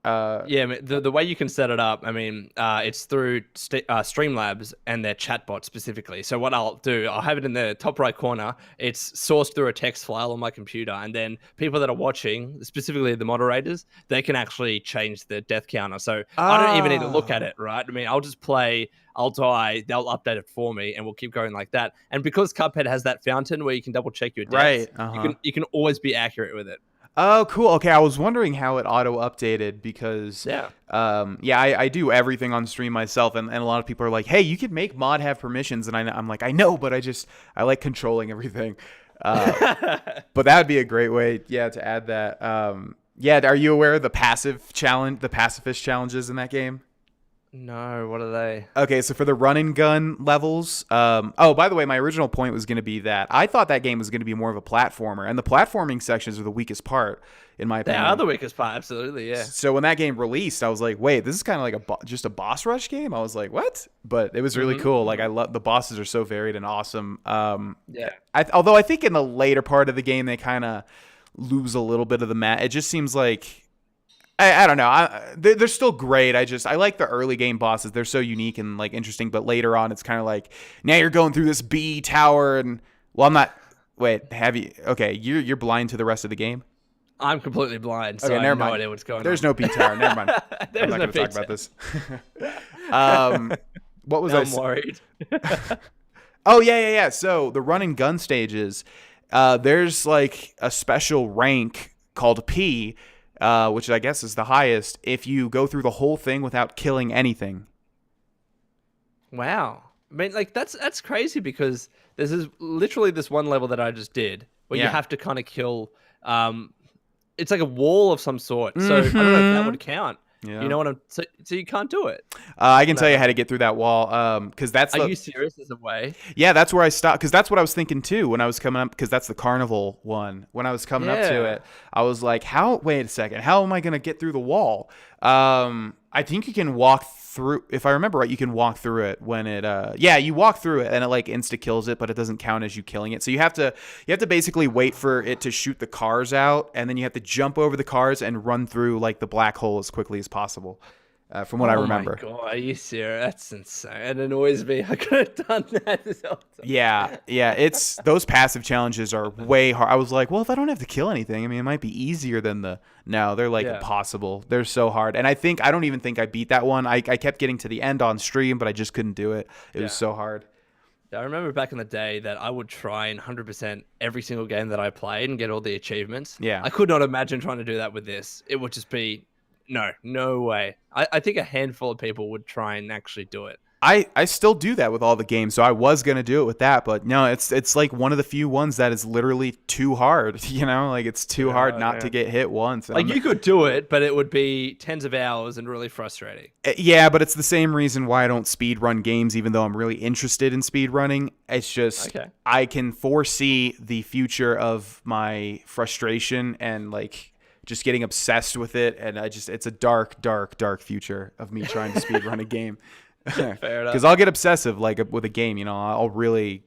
[SPEAKER 2] The way you can set it up, I mean, it's through Streamlabs and their chatbot specifically. So what I'll do, I'll have it in the top right corner. It's sourced through a text file on my computer, and then people that are watching, specifically the moderators, they can actually change the death counter. So I don't even need to look at it, right? I mean, I'll just play, I'll die, they'll update it for me, and we'll keep going like that. And because Cuphead has that fountain where you can double check your deaths, you can always be accurate with it.
[SPEAKER 1] Oh, cool. Okay, I was wondering how it auto-updated, because I do everything on stream myself, and a lot of people are like, hey, you could make mod have permissions, and I'm like, I know, but I like controlling everything. But that would be a great way, to add that. Are you aware of the pacifist challenges in that game?
[SPEAKER 2] No, what are they?
[SPEAKER 1] Okay, so for the run and gun levels, by the way, my original point was going to be that I thought that game was going to be more of a platformer, and the platforming sections are the weakest part, in my opinion.
[SPEAKER 2] They are the weakest part, absolutely, yeah.
[SPEAKER 1] So when that game released, I was like, wait, this is kind of like just a boss rush game? I was like, what? But it was really cool. Like, I love the bosses are so varied and awesome. Although I think in the later part of the game, they kind of lose a little bit of the it just seems like, I don't know. They're still great. I like the early game bosses. They're so unique and like interesting. But later on, it's kind of like, now you're going through this B tower, and I'm not. Wait, have you? Okay, you're blind to the rest of the game.
[SPEAKER 2] I'm completely blind, so
[SPEAKER 1] okay,
[SPEAKER 2] I have no idea what's going on.
[SPEAKER 1] There's no B tower. Never mind. I'm not going to talk about this. What was
[SPEAKER 2] I'm worried.
[SPEAKER 1] Oh yeah. So the run and gun stages, there's like a special rank called P, which I guess is the highest, if you go through the whole thing without killing anything.
[SPEAKER 2] Wow. I mean, like that's crazy because there's literally this one level that I just did where you have to kind of kill. It's like a wall of some sort. So I don't know if that would count.
[SPEAKER 1] Yeah.
[SPEAKER 2] You know what I'm? So you can't do it.
[SPEAKER 1] I can tell you how to get through that wall. Because that's.
[SPEAKER 2] Are you serious? As a way?
[SPEAKER 1] Yeah, that's where I stopped. Because that's what I was thinking too when I was coming up. Because that's the carnival one. When I was coming up to it, I was like, "How? Wait a second. How am I gonna get through the wall?" I think you can walk through. If I remember right, you can walk through it when it. Yeah, you walk through it and it like insta kills it, but it doesn't count as you killing it. So you have to basically wait for it to shoot the cars out, and then you have to jump over the cars and run through like the black hole as quickly as possible. From what I remember.
[SPEAKER 2] Oh my god, are you serious? That's insane. It annoys me. I could have done that this whole time.
[SPEAKER 1] Yeah. It's those passive challenges are way hard. I was like, well, if I don't have to kill anything, I mean, it might be easier than the. No, they're like impossible. They're so hard, and I don't even think I beat that one. I kept getting to the end on stream, but I just couldn't do it. It was so hard.
[SPEAKER 2] I remember back in the day that I would try and 100% every single game that I played and get all the achievements.
[SPEAKER 1] Yeah.
[SPEAKER 2] I could not imagine trying to do that with this. It would just be. No way. I think a handful of people would try and actually do it.
[SPEAKER 1] I still do that with all the games, so I was gonna do it with that, but no, it's like one of the few ones that is literally too hard. You know, like it's too hard not to get hit once.
[SPEAKER 2] Like you could do it, but it would be tens of hours and really frustrating.
[SPEAKER 1] Yeah, but it's the same reason why I don't speed run games, even though I'm really interested in speed running. It's just I can foresee the future of my frustration and like. Just getting obsessed with it, and it's a dark future of me trying to speed run a game.
[SPEAKER 2] Fair enough.
[SPEAKER 1] Because I'll get obsessive like with a game, you know, I'll really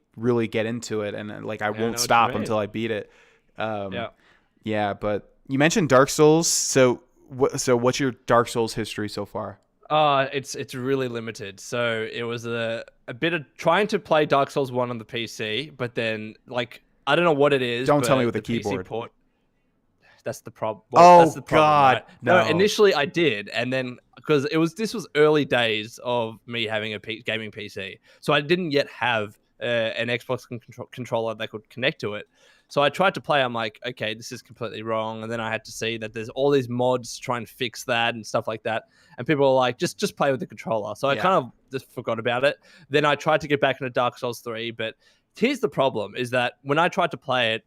[SPEAKER 1] get into it, and like I won't stop until I beat it. Yeah, but you mentioned Dark Souls, so what's your Dark Souls history so far?
[SPEAKER 2] It's really limited. So it was a bit of trying to play Dark Souls 1 on the PC, but then like I don't know what it is.
[SPEAKER 1] Don't tell me with a keyboard.
[SPEAKER 2] That's the problem.
[SPEAKER 1] That's the problem, God! Right?
[SPEAKER 2] No, initially I did, and then because this was early days of me having a gaming PC, so I didn't yet have an Xbox controller that could connect to it. So I tried to play. I'm like, okay, this is completely wrong, and then I had to see that there's all these mods trying to fix that and stuff like that. And people were like, just play with the controller. So I kind of just forgot about it. Then I tried to get back into Dark Souls 3, but here's the problem: is that when I tried to play it.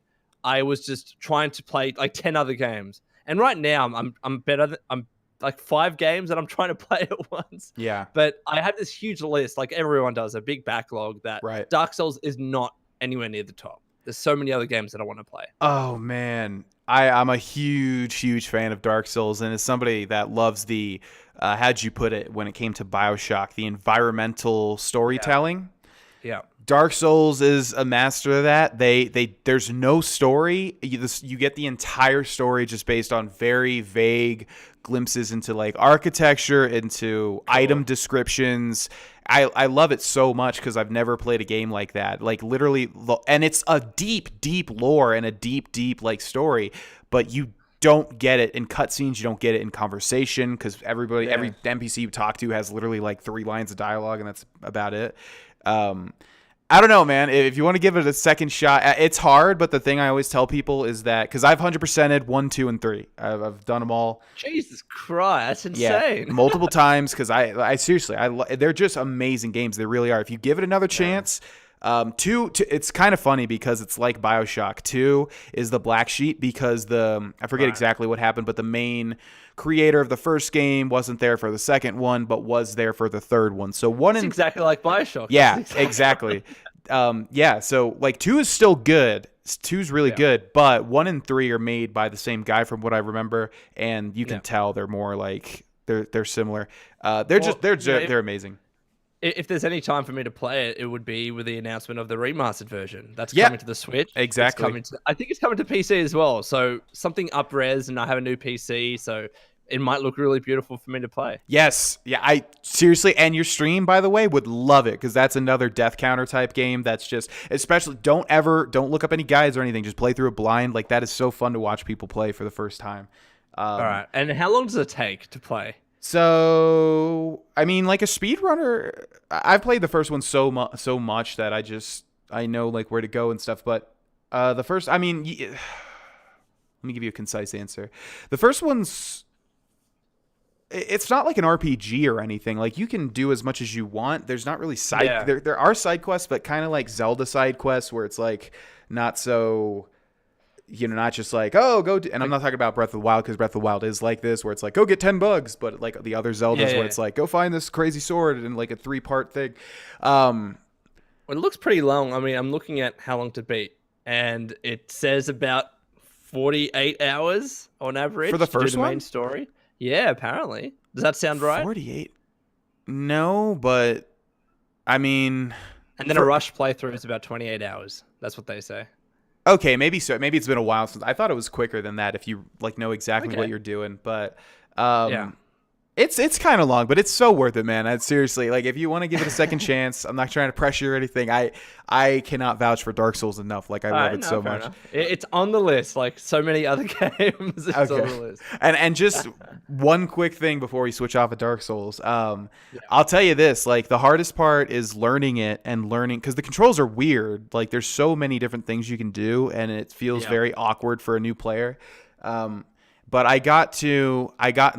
[SPEAKER 2] I was just trying to play like 10 other games. And right now I'm better I'm like 5 games that I'm trying to play at once.
[SPEAKER 1] Yeah.
[SPEAKER 2] But I have this huge list, like everyone does, a big backlog that Dark Souls is not anywhere near the top. There's so many other games that I want to play.
[SPEAKER 1] Oh man. I'm a huge fan of Dark Souls, and as somebody that loves the how'd you put it when it came to BioShock, the environmental storytelling.
[SPEAKER 2] Yeah.
[SPEAKER 1] Dark Souls is a master of that. There's no story. You get the entire story just based on very vague glimpses into like architecture, into item descriptions. I love it so much because I've never played a game like that. Like literally, and it's a deep lore and a deep like story, but you don't get it in cutscenes. You don't get it in conversation because every NPC you talk to has literally like 3 lines of dialogue, and that's about it. I don't know, man. If you want to give it a second shot, it's hard. But the thing I always tell people is that because I've 100%ed 1, 2, and 3. I've done them all.
[SPEAKER 2] Jesus Christ, that's insane.
[SPEAKER 1] Yeah, multiple times because I seriously, they're just amazing games. They really are. If you give it another chance. 2, it's kind of funny because it's like BioShock. 2 is the black sheep because I forget exactly what happened, but the main creator of the first game wasn't there for the second one, but was there for the third one. So
[SPEAKER 2] it's exactly like BioShock.
[SPEAKER 1] Yeah, exactly. So like 2 is still good. 2 is really good, but 1 and 3 are made by the same guy from what I remember, and you can tell they're more like they're similar. They're amazing.
[SPEAKER 2] If there's any time for me to play it, it would be with the announcement of the remastered version. That's coming to the Switch.
[SPEAKER 1] Exactly.
[SPEAKER 2] I think it's coming to PC as well. So something up-res, and I have a new PC, so it might look really beautiful for me to play.
[SPEAKER 1] Yes. Yeah, I seriously, and your stream, by the way, would love it because that's another death counter type game that's just, especially, don't look up any guides or anything. Just play through it blind. Like, that is so fun to watch people play for the first time.
[SPEAKER 2] All right. And how long does it take to play?
[SPEAKER 1] So, I mean, like a speedrunner, I've played the first one so much that I know like where to go and stuff. But the first, I mean, let Let me give you a concise answer. The first one's, it's not like an RPG or anything. Like, you can do as much as you want. There's not really there are side quests, but kind of like Zelda side quests where it's like not so, not just like, oh, go and I'm not talking about Breath of the Wild, because Breath of the Wild is like this, where it's like, go get 10 bugs, but like the other Zeldas where it's like, go find this crazy sword, and like a 3-part thing.
[SPEAKER 2] Well, it looks pretty long. I mean, I'm looking at how long to beat, and it says about 48 hours on average
[SPEAKER 1] for the first
[SPEAKER 2] main story. Yeah, apparently. Does that sound right?
[SPEAKER 1] 48? No, but I mean,
[SPEAKER 2] and then a rush playthrough is about 28 hours. That's what they say.
[SPEAKER 1] Okay, maybe so. Maybe it's been a while since. I thought it was quicker than that if you like know exactly what you're doing. But it's kind of long, but it's so worth it, man. Seriously, like, if you want to give it a second chance, I'm not trying to pressure or anything. I cannot vouch for Dark Souls enough. Like, I love it so much.
[SPEAKER 2] It's on the list, like so many other games. It's on the list.
[SPEAKER 1] And just one quick thing before we switch off of Dark Souls. I'll tell you this: like, the hardest part is learning it and learning, because the controls are weird. Like, there's so many different things you can do, and it feels very awkward for a new player. But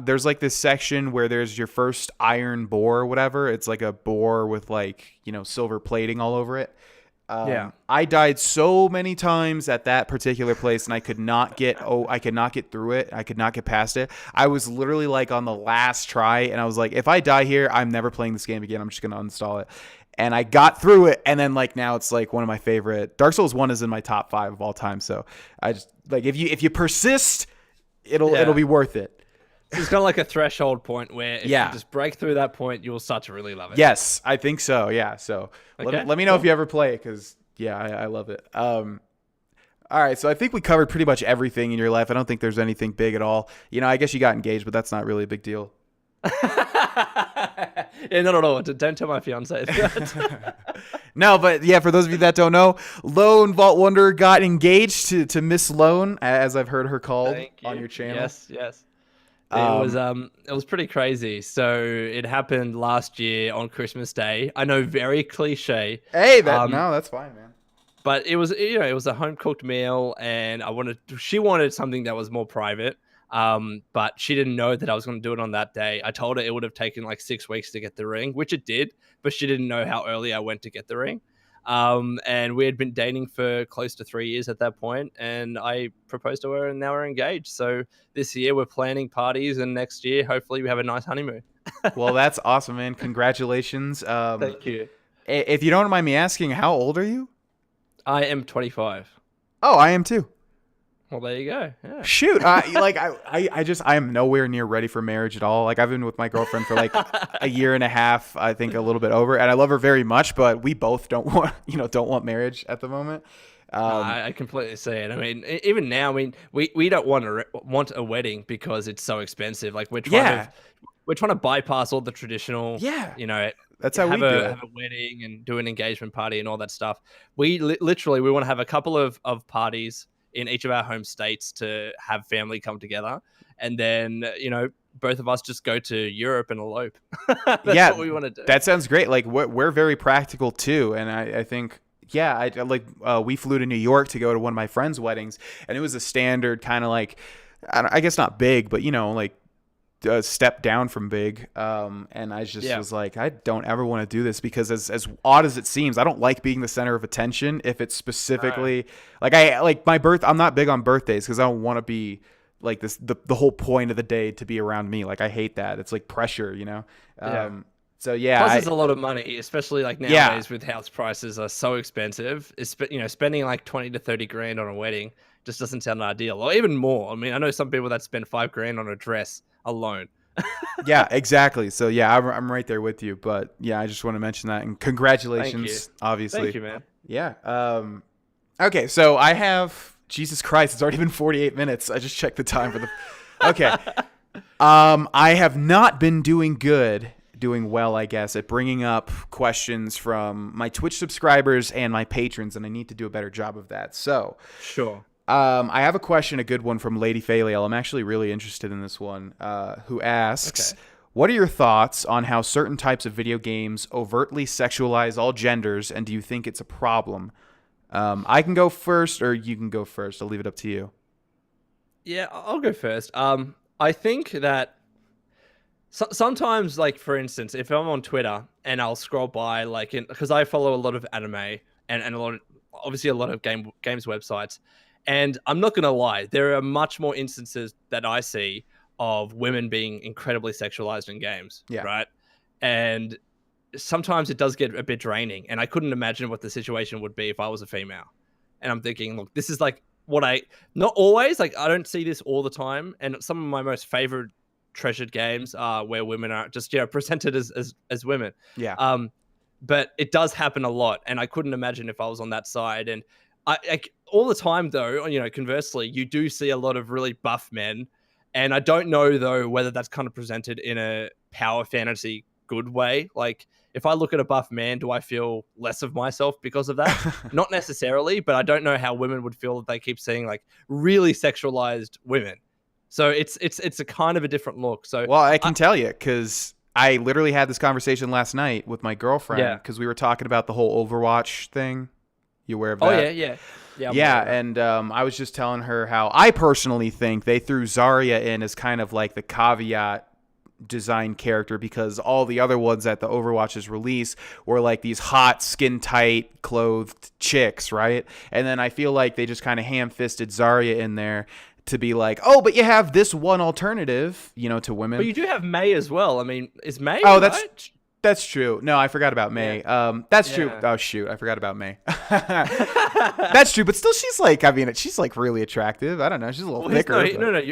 [SPEAKER 1] there's like this section where there's your first iron boar or whatever. It's like a boar with like, silver plating all over it. I died so many times at that particular place, and I could not get through it. I could not get past it. I was literally like on the last try, and I was like, if I die here, I'm never playing this game again. I'm just going to uninstall it. And I got through it, and then like now it's like one of my favorite. Dark Souls 1 is in my top 5 of all time. So I just like, if you persist, it'll be worth it.
[SPEAKER 2] So it's kind of like a threshold point where if you just break through that point, you'll start to really love it.
[SPEAKER 1] Yes, I think so. Yeah. So let me know if you ever play it, because I love it. All right, so I think we covered pretty much everything in your life. I don't think there's anything big at all. I guess you got engaged, but that's not really a big deal.
[SPEAKER 2] No. Don't tell my fiance that.
[SPEAKER 1] No, but for those of you that don't know, LoneVaultWanderer got engaged to Miss Lone, as I've heard her called on your channel.
[SPEAKER 2] Yes. It was pretty crazy. So it happened last year on Christmas Day. I know, very cliche.
[SPEAKER 1] Hey, no, that's fine, man.
[SPEAKER 2] But it was a home cooked meal, and she wanted something that was more private. But she didn't know that I was going to do it on that day. I told her it would have taken like 6 weeks to get the ring, which it did, but she didn't know how early I went to get the ring. And we had been dating for close to 3 years at that point, and I proposed to her, and now we're engaged. So this year we're planning parties, and next year, hopefully, we have a nice honeymoon.
[SPEAKER 1] Well, that's awesome, man. Congratulations.
[SPEAKER 2] Thank you.
[SPEAKER 1] If you don't mind me asking, how old are you?
[SPEAKER 2] I am 25.
[SPEAKER 1] Oh, I am too.
[SPEAKER 2] Well, there you go. Yeah.
[SPEAKER 1] Shoot, I am nowhere near ready for marriage at all. Like, I've been with my girlfriend for like a year and a half, I think a little bit over, and I love her very much, but we both don't want marriage at the moment.
[SPEAKER 2] I completely see it. I mean, even now, we don't want a wedding because it's so expensive. Like, we're trying to bypass all the traditional. That's how we do it. Have a wedding and do an engagement party and all that stuff. We literally want to have a couple of parties in each of our home states to have family come together, and then both of us just go to Europe and elope. That's what we want to do.
[SPEAKER 1] That sounds great. Like, we're very practical too, and I think we flew to New York to go to one of my friends' weddings, and it was a standard kind of like, I guess not big, but like a step down from big. And I just was like, I don't ever want to do this, because as odd as it seems, I don't like being the center of attention. If it's specifically I'm not big on birthdays, because I don't want to be like this, the whole point of the day to be around me. Like, I hate that. It's like pressure, So
[SPEAKER 2] plus it's a lot of money, especially like nowadays with house prices are so expensive. It's, spending like 20 to 30 grand on a wedding just doesn't sound ideal, or even more. I mean, I know some people that spend 5 grand on a dress alone.
[SPEAKER 1] Yeah, exactly. So I'm right there with you, but I just want to mention that, and congratulations. Obviously.
[SPEAKER 2] Thank you, man.
[SPEAKER 1] Yeah. Okay, so I have, Jesus Christ, it's already been 48 minutes. I just checked the time for the okay. I have not been doing well, I guess, at bringing up questions from my Twitch subscribers and my patrons, and I need to do a better job of that. So
[SPEAKER 2] sure.
[SPEAKER 1] I have a question, a good one from Lady Phaliel. I'm actually really interested in this one, who asks, what are your thoughts on how certain types of video games overtly sexualize all genders, and do you think it's a problem? I can go first, or you can go first. I'll leave it up to you.
[SPEAKER 2] Yeah, I'll go first. I think that sometimes, like for instance, if I'm on Twitter and I'll scroll by, like, because I follow a lot of anime and a lot of, obviously a lot of games websites, and I'm not gonna lie, there are much more instances that I see of women being incredibly sexualized in games,
[SPEAKER 1] Yeah.
[SPEAKER 2] right? And sometimes it does get a bit draining, and I couldn't imagine what the situation would be if I was a female. And I'm thinking, look, this is like what I, not always, like I don't see this all the time, and some of my most favorite treasured games are where women are just presented as women.
[SPEAKER 1] Yeah.
[SPEAKER 2] But it does happen a lot, and I couldn't imagine if I was on that side. And like all the time, though, conversely, you do see a lot of really buff men, and I don't know though whether that's kind of presented in a power fantasy good way. Like if I look at a buff man, do I feel less of myself because of that? Not necessarily, but I don't know how women would feel if they keep seeing like really sexualized women. So it's a kind of a different look. So
[SPEAKER 1] well, I can tell you because I literally had this conversation last night with my girlfriend because we were talking about the whole Overwatch thing. You aware of that?
[SPEAKER 2] Oh yeah.
[SPEAKER 1] And I was just telling her how I personally think they threw Zarya in as kind of like the caveat design character because all the other ones at the Overwatch's release were like these hot, skin tight, clothed chicks, right? And then I feel like they just kind of ham-fisted Zarya in there to be like, oh, but you have this one alternative, to women.
[SPEAKER 2] But you do have May as well. I mean, is May?
[SPEAKER 1] Oh,
[SPEAKER 2] right?
[SPEAKER 1] That's true. No, I forgot about May.
[SPEAKER 2] Yeah.
[SPEAKER 1] That's true. Oh shoot, I forgot about May. That's true, but still, she's like, she's like really attractive. I don't know, she's a little thicker.
[SPEAKER 2] No.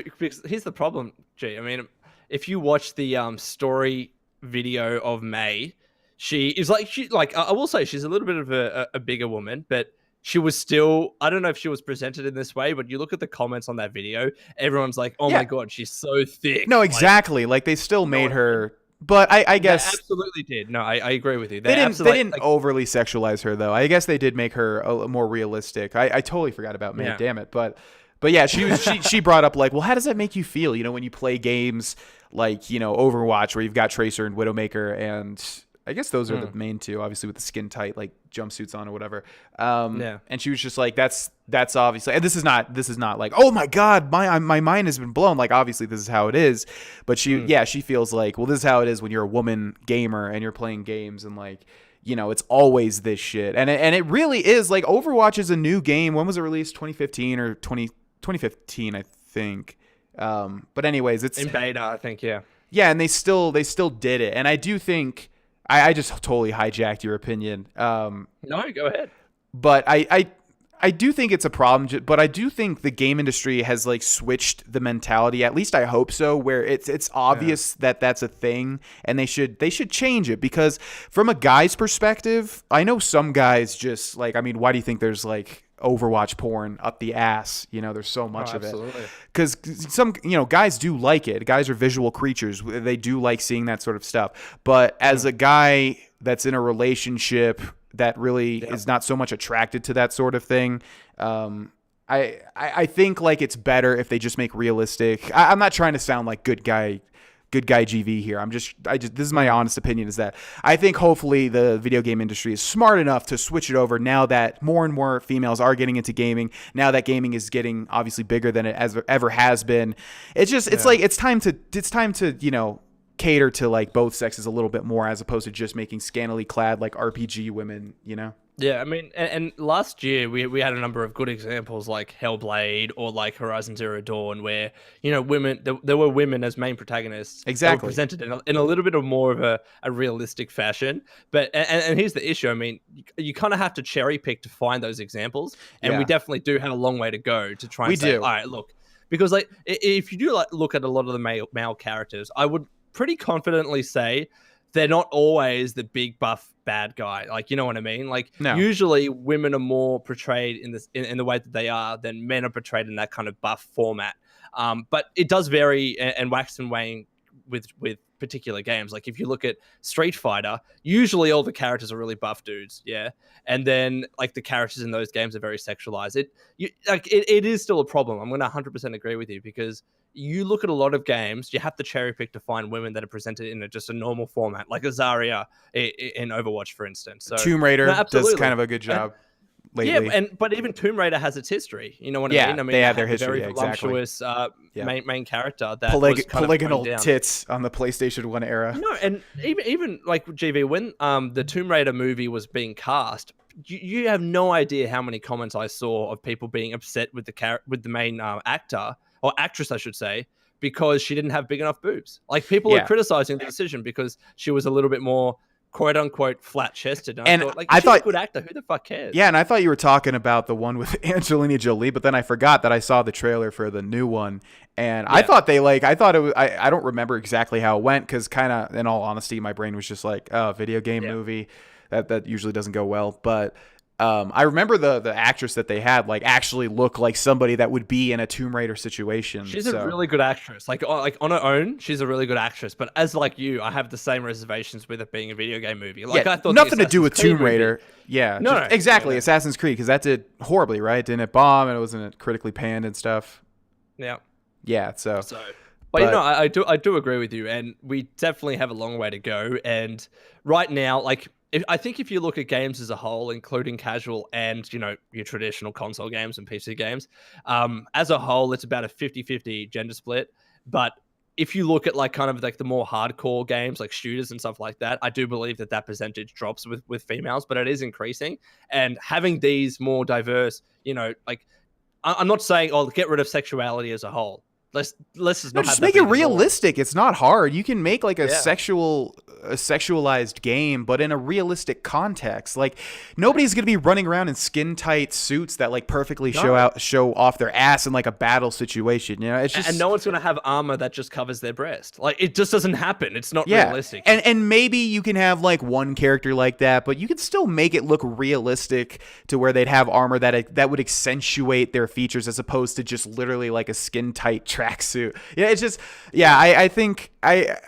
[SPEAKER 2] Here's the problem, G. I mean, if you watch the story video of May, she is like I will say she's a little bit of a bigger woman, but she was still, I don't know if she was presented in this way, but you look at the comments on that video, everyone's like, oh my God, she's so thick.
[SPEAKER 1] No, exactly. Like they still made her, but I guess.
[SPEAKER 2] They absolutely did. No, I agree with you.
[SPEAKER 1] They didn't overly sexualize her though. I guess they did make her a more realistic. I totally forgot about May, damn it. But yeah, she brought up like, well, how does that make you feel? When you play games like, Overwatch where you've got Tracer and Widowmaker, and I guess those are the main two, obviously with the skin tight like jumpsuits on or whatever. And she was just like, that's obviously, and this is not like, oh my God, my mind has been blown. Like obviously this is how it is, but she feels like, well, this is how it is when you're a woman gamer and you're playing games and like, it's always this shit. And it really is like Overwatch is a new game. When was it released? 2015 or 2015, I think. But anyways, it's
[SPEAKER 2] in beta, I think. Yeah,
[SPEAKER 1] and they still did it. And I do think I just totally hijacked your opinion.
[SPEAKER 2] No, go ahead.
[SPEAKER 1] But I do think it's a problem. But I do think the game industry has like switched the mentality. At least I hope so. Where it's obvious that that's a thing, and they should change it. Because from a guy's perspective, I know some guys just like, I mean, why do you think there's like Overwatch porn up the ass? There's so much of it. Because some guys do like it. Guys are visual creatures. They do like seeing that sort of stuff. But as a guy that's in a relationship that really is not so much attracted to that sort of thing, I think like it's better if they just make realistic. I'm not trying to sound like good guy GV here. This is my honest opinion, is that I think hopefully the video game industry is smart enough to switch it over now that more and more females are getting into gaming. Now that gaming is getting obviously bigger than it ever has been. It's just, it's time to, cater to like both sexes a little bit more, as opposed to just making scantily clad like RPG women,
[SPEAKER 2] Yeah, I mean, and last year we had a number of good examples like Hellblade or like Horizon Zero Dawn, where women there were women as main protagonists,
[SPEAKER 1] exactly,
[SPEAKER 2] presented in a little bit of more of a realistic fashion. But and here's the issue. I mean, you kind of have to cherry pick to find those examples, and we definitely do have a long way to go to try and say, all right, look, because like if you do like look at a lot of the male characters, I would pretty confidently say they're not always the big buff bad guy. Like, you know what I mean? Like, usually women are more portrayed in the way that they are than men are portrayed in that kind of buff format. But it does vary and wax and wane with particular games. Like, if you look at Street Fighter, usually all the characters are really buff dudes, yeah? And then, like, the characters in those games are very sexualized. It is still a problem. I'm going to 100% agree with you, because you look at a lot of games, you have to cherry pick to find women that are presented in just a normal format, like a Zarya in Overwatch, for instance. So,
[SPEAKER 1] Tomb Raider does kind of a good job. lately.
[SPEAKER 2] Yeah, but even Tomb Raider has its history. You know what I mean? I mean,
[SPEAKER 1] they have their
[SPEAKER 2] the
[SPEAKER 1] history.
[SPEAKER 2] very
[SPEAKER 1] Yeah, exactly.
[SPEAKER 2] voluptuous main character that was kind
[SPEAKER 1] polygonal
[SPEAKER 2] of
[SPEAKER 1] tits on the PlayStation 1 era.
[SPEAKER 2] No, and even like GV, when the Tomb Raider movie was being cast, you have no idea how many comments I saw of people being upset with the main actor or actress, I should say, because she didn't have big enough boobs. Like people were criticizing the decision because she was a little bit more quote unquote flat chested. And I thought, like, she's a good actor. Who the fuck cares?
[SPEAKER 1] Yeah, and I thought you were talking about the one with Angelina Jolie, but then I forgot that I saw the trailer for the new one, and I thought it was. I don't remember exactly how it went because kind of, in all honesty, my brain was just like, oh, video game movie. That usually doesn't go well, but. I remember the actress that they had like actually look like somebody that would be in a Tomb Raider situation.
[SPEAKER 2] She's a really good actress. Like on her own, she's a really good actress. But as like you, I have the same reservations with it being a video game movie. Like I thought
[SPEAKER 1] nothing to do with Tomb Raider.
[SPEAKER 2] Movie,
[SPEAKER 1] Yeah, no, exactly. Assassin's Creed, because that did horribly, right? Didn't it bomb and it wasn't critically panned and stuff?
[SPEAKER 2] Yeah.
[SPEAKER 1] Yeah. So.
[SPEAKER 2] But you know, I do agree with you, and we definitely have a long way to go. And right now, like. I think if you look at games as a whole, including casual and, you know, your traditional console games and PC games, as a whole, it's about a 50-50 gender split. But if you look at like kind of like the more hardcore games, like shooters and stuff like that, I do believe that percentage drops with females, but it is increasing. And having these more diverse, you know, like I'm not saying, oh, get rid of sexuality as a whole. Let's just
[SPEAKER 1] make it realistic. It's not hard. You can make like a sexualized game, but in a realistic context. Like nobody's gonna be running around in skin tight suits that like perfectly show off their ass in like a battle situation. You know, it's just,
[SPEAKER 2] and no one's gonna have armor that just covers their breast. Like it just doesn't happen. It's not realistic.
[SPEAKER 1] And maybe you can have like one character like that, but you can still make it look realistic to where they'd have armor that would accentuate their features as opposed to just literally like a skin tight tracksuit. Yeah, it's just I think I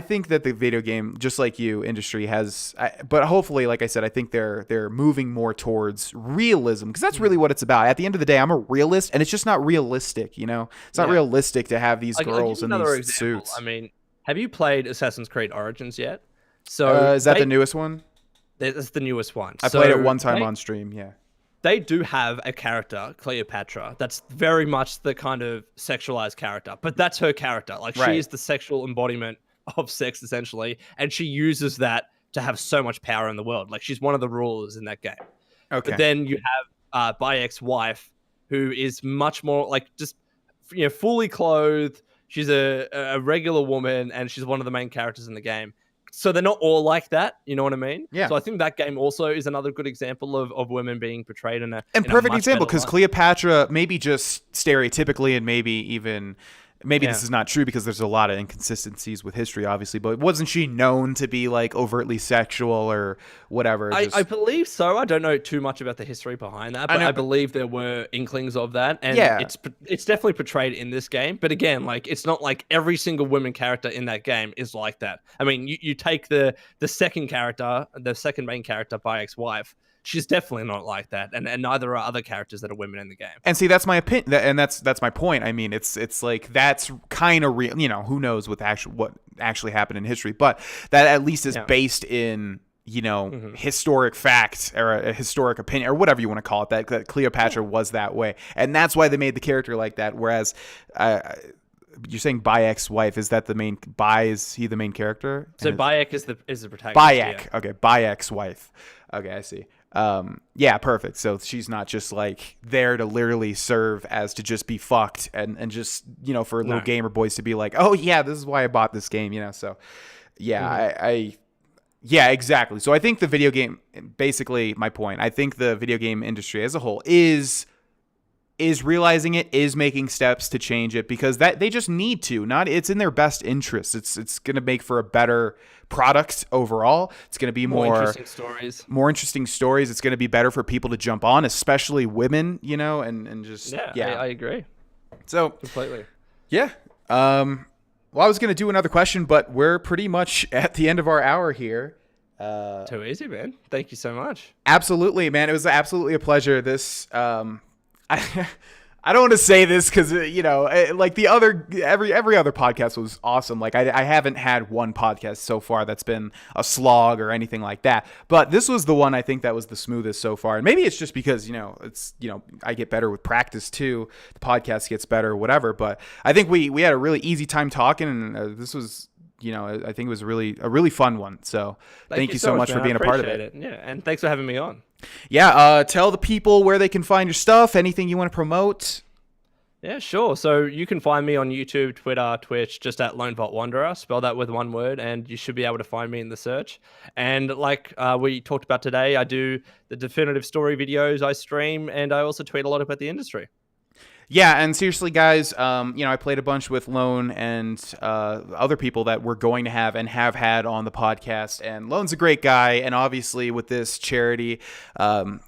[SPEAKER 1] think that the video game, just like you, industry has, but hopefully, like I said, I think they're moving more towards realism because that's really what it's about. At the end of the day, I'm a realist, and it's just not realistic. You know, it's not realistic to have these girls in these suits.
[SPEAKER 2] I mean, have you played Assassin's Creed Origins yet? So
[SPEAKER 1] is that the newest one?
[SPEAKER 2] That's the newest one.
[SPEAKER 1] I played it one time on stream. Yeah.
[SPEAKER 2] They do have a character, Cleopatra, that's very much the kind of sexualized character, but that's her character. Like she is the sexual embodiment of sex, essentially, and she uses that to have so much power in the world. Like she's one of the rulers in that game. Okay. But then you have Bayek's wife, who is much more like just fully clothed. She's a regular woman, and she's one of the main characters in the game. So they're not all like that, you know what I mean?
[SPEAKER 1] Yeah.
[SPEAKER 2] So I think that game also is another good example of women being portrayed in a
[SPEAKER 1] perfect example because Cleopatra, maybe just stereotypically, and maybe this is not true because there's a lot of inconsistencies with history, obviously, but wasn't she known to be like overtly sexual or whatever?
[SPEAKER 2] I believe so. I don't know too much about the history behind that, but I believe there were inklings of that. And it's definitely portrayed in this game. But again, like it's not like every single woman character in that game is like that. I mean, you take the second character, the second main character, Bayek's wife. She's definitely not like that, and neither are other characters that are women in the game.
[SPEAKER 1] And see, that's my opinion, and that's my point. I mean, it's like that's kind of real. You know, who knows what actually happened in history, but that at least is based in historic fact or a historic opinion or whatever you want to call it. That Cleopatra was that way, and that's why they made the character like that. Whereas, you're saying Bayek's wife, is that the main? Is he the main character?
[SPEAKER 2] So Bayek is the protagonist.
[SPEAKER 1] Bayek, okay, Bayek's wife. Okay, I see. Perfect. So she's not just like there to literally serve as to just be fucked and just, for little gamer boys to be like, oh yeah, this is why I bought this game, So exactly. So I think the video game, basically my point, I think the video game industry as a whole is realizing it, is making steps to change it because that they just need to. It's in their best interest. It's going to make for a better product overall. It's going to be more interesting stories. It's going to be better for people to jump on, especially women, and just
[SPEAKER 2] I agree.
[SPEAKER 1] So
[SPEAKER 2] completely.
[SPEAKER 1] Yeah. Well, I was going to do another question, but we're pretty much at the end of our hour here.
[SPEAKER 2] Too easy, man. Thank you so much.
[SPEAKER 1] Absolutely, man. It was absolutely a pleasure. This I I don't want to say this because like the other every other podcast was awesome. Like I haven't had one podcast so far that's been a slog or anything like that. But this was the one I think that was the smoothest so far. And maybe it's just because it's I get better with practice too. The podcast gets better, whatever. But I think we had a really easy time talking, and this was. I think it was a really fun one. So thank you so much for being a part of it.
[SPEAKER 2] Yeah, and thanks for having me on.
[SPEAKER 1] Yeah, tell the people where they can find your stuff, anything you want to promote.
[SPEAKER 2] Yeah, sure. So you can find me on YouTube, Twitter, Twitch, just at LoneVaultWanderer. Spell that with one word, and you should be able to find me in the search. And like we talked about today, I do the definitive story videos, I stream, and I also tweet a lot about the industry.
[SPEAKER 1] Yeah, and seriously, guys, I played a bunch with Lone and other people that we're going to have and have had on the podcast. And Lone's a great guy, and obviously with this charity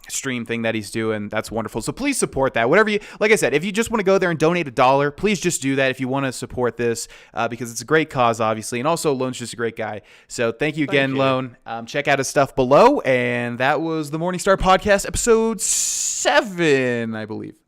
[SPEAKER 1] stream thing that he's doing, that's wonderful. So please support that. Whatever like I said, if you just want to go there and donate $1, please just do that if you want to support this because it's a great cause, obviously. And also, Lone's just a great guy. So thank you again, Lone. Check out his stuff below. And that was the Morningstar Podcast, episode 7, I believe.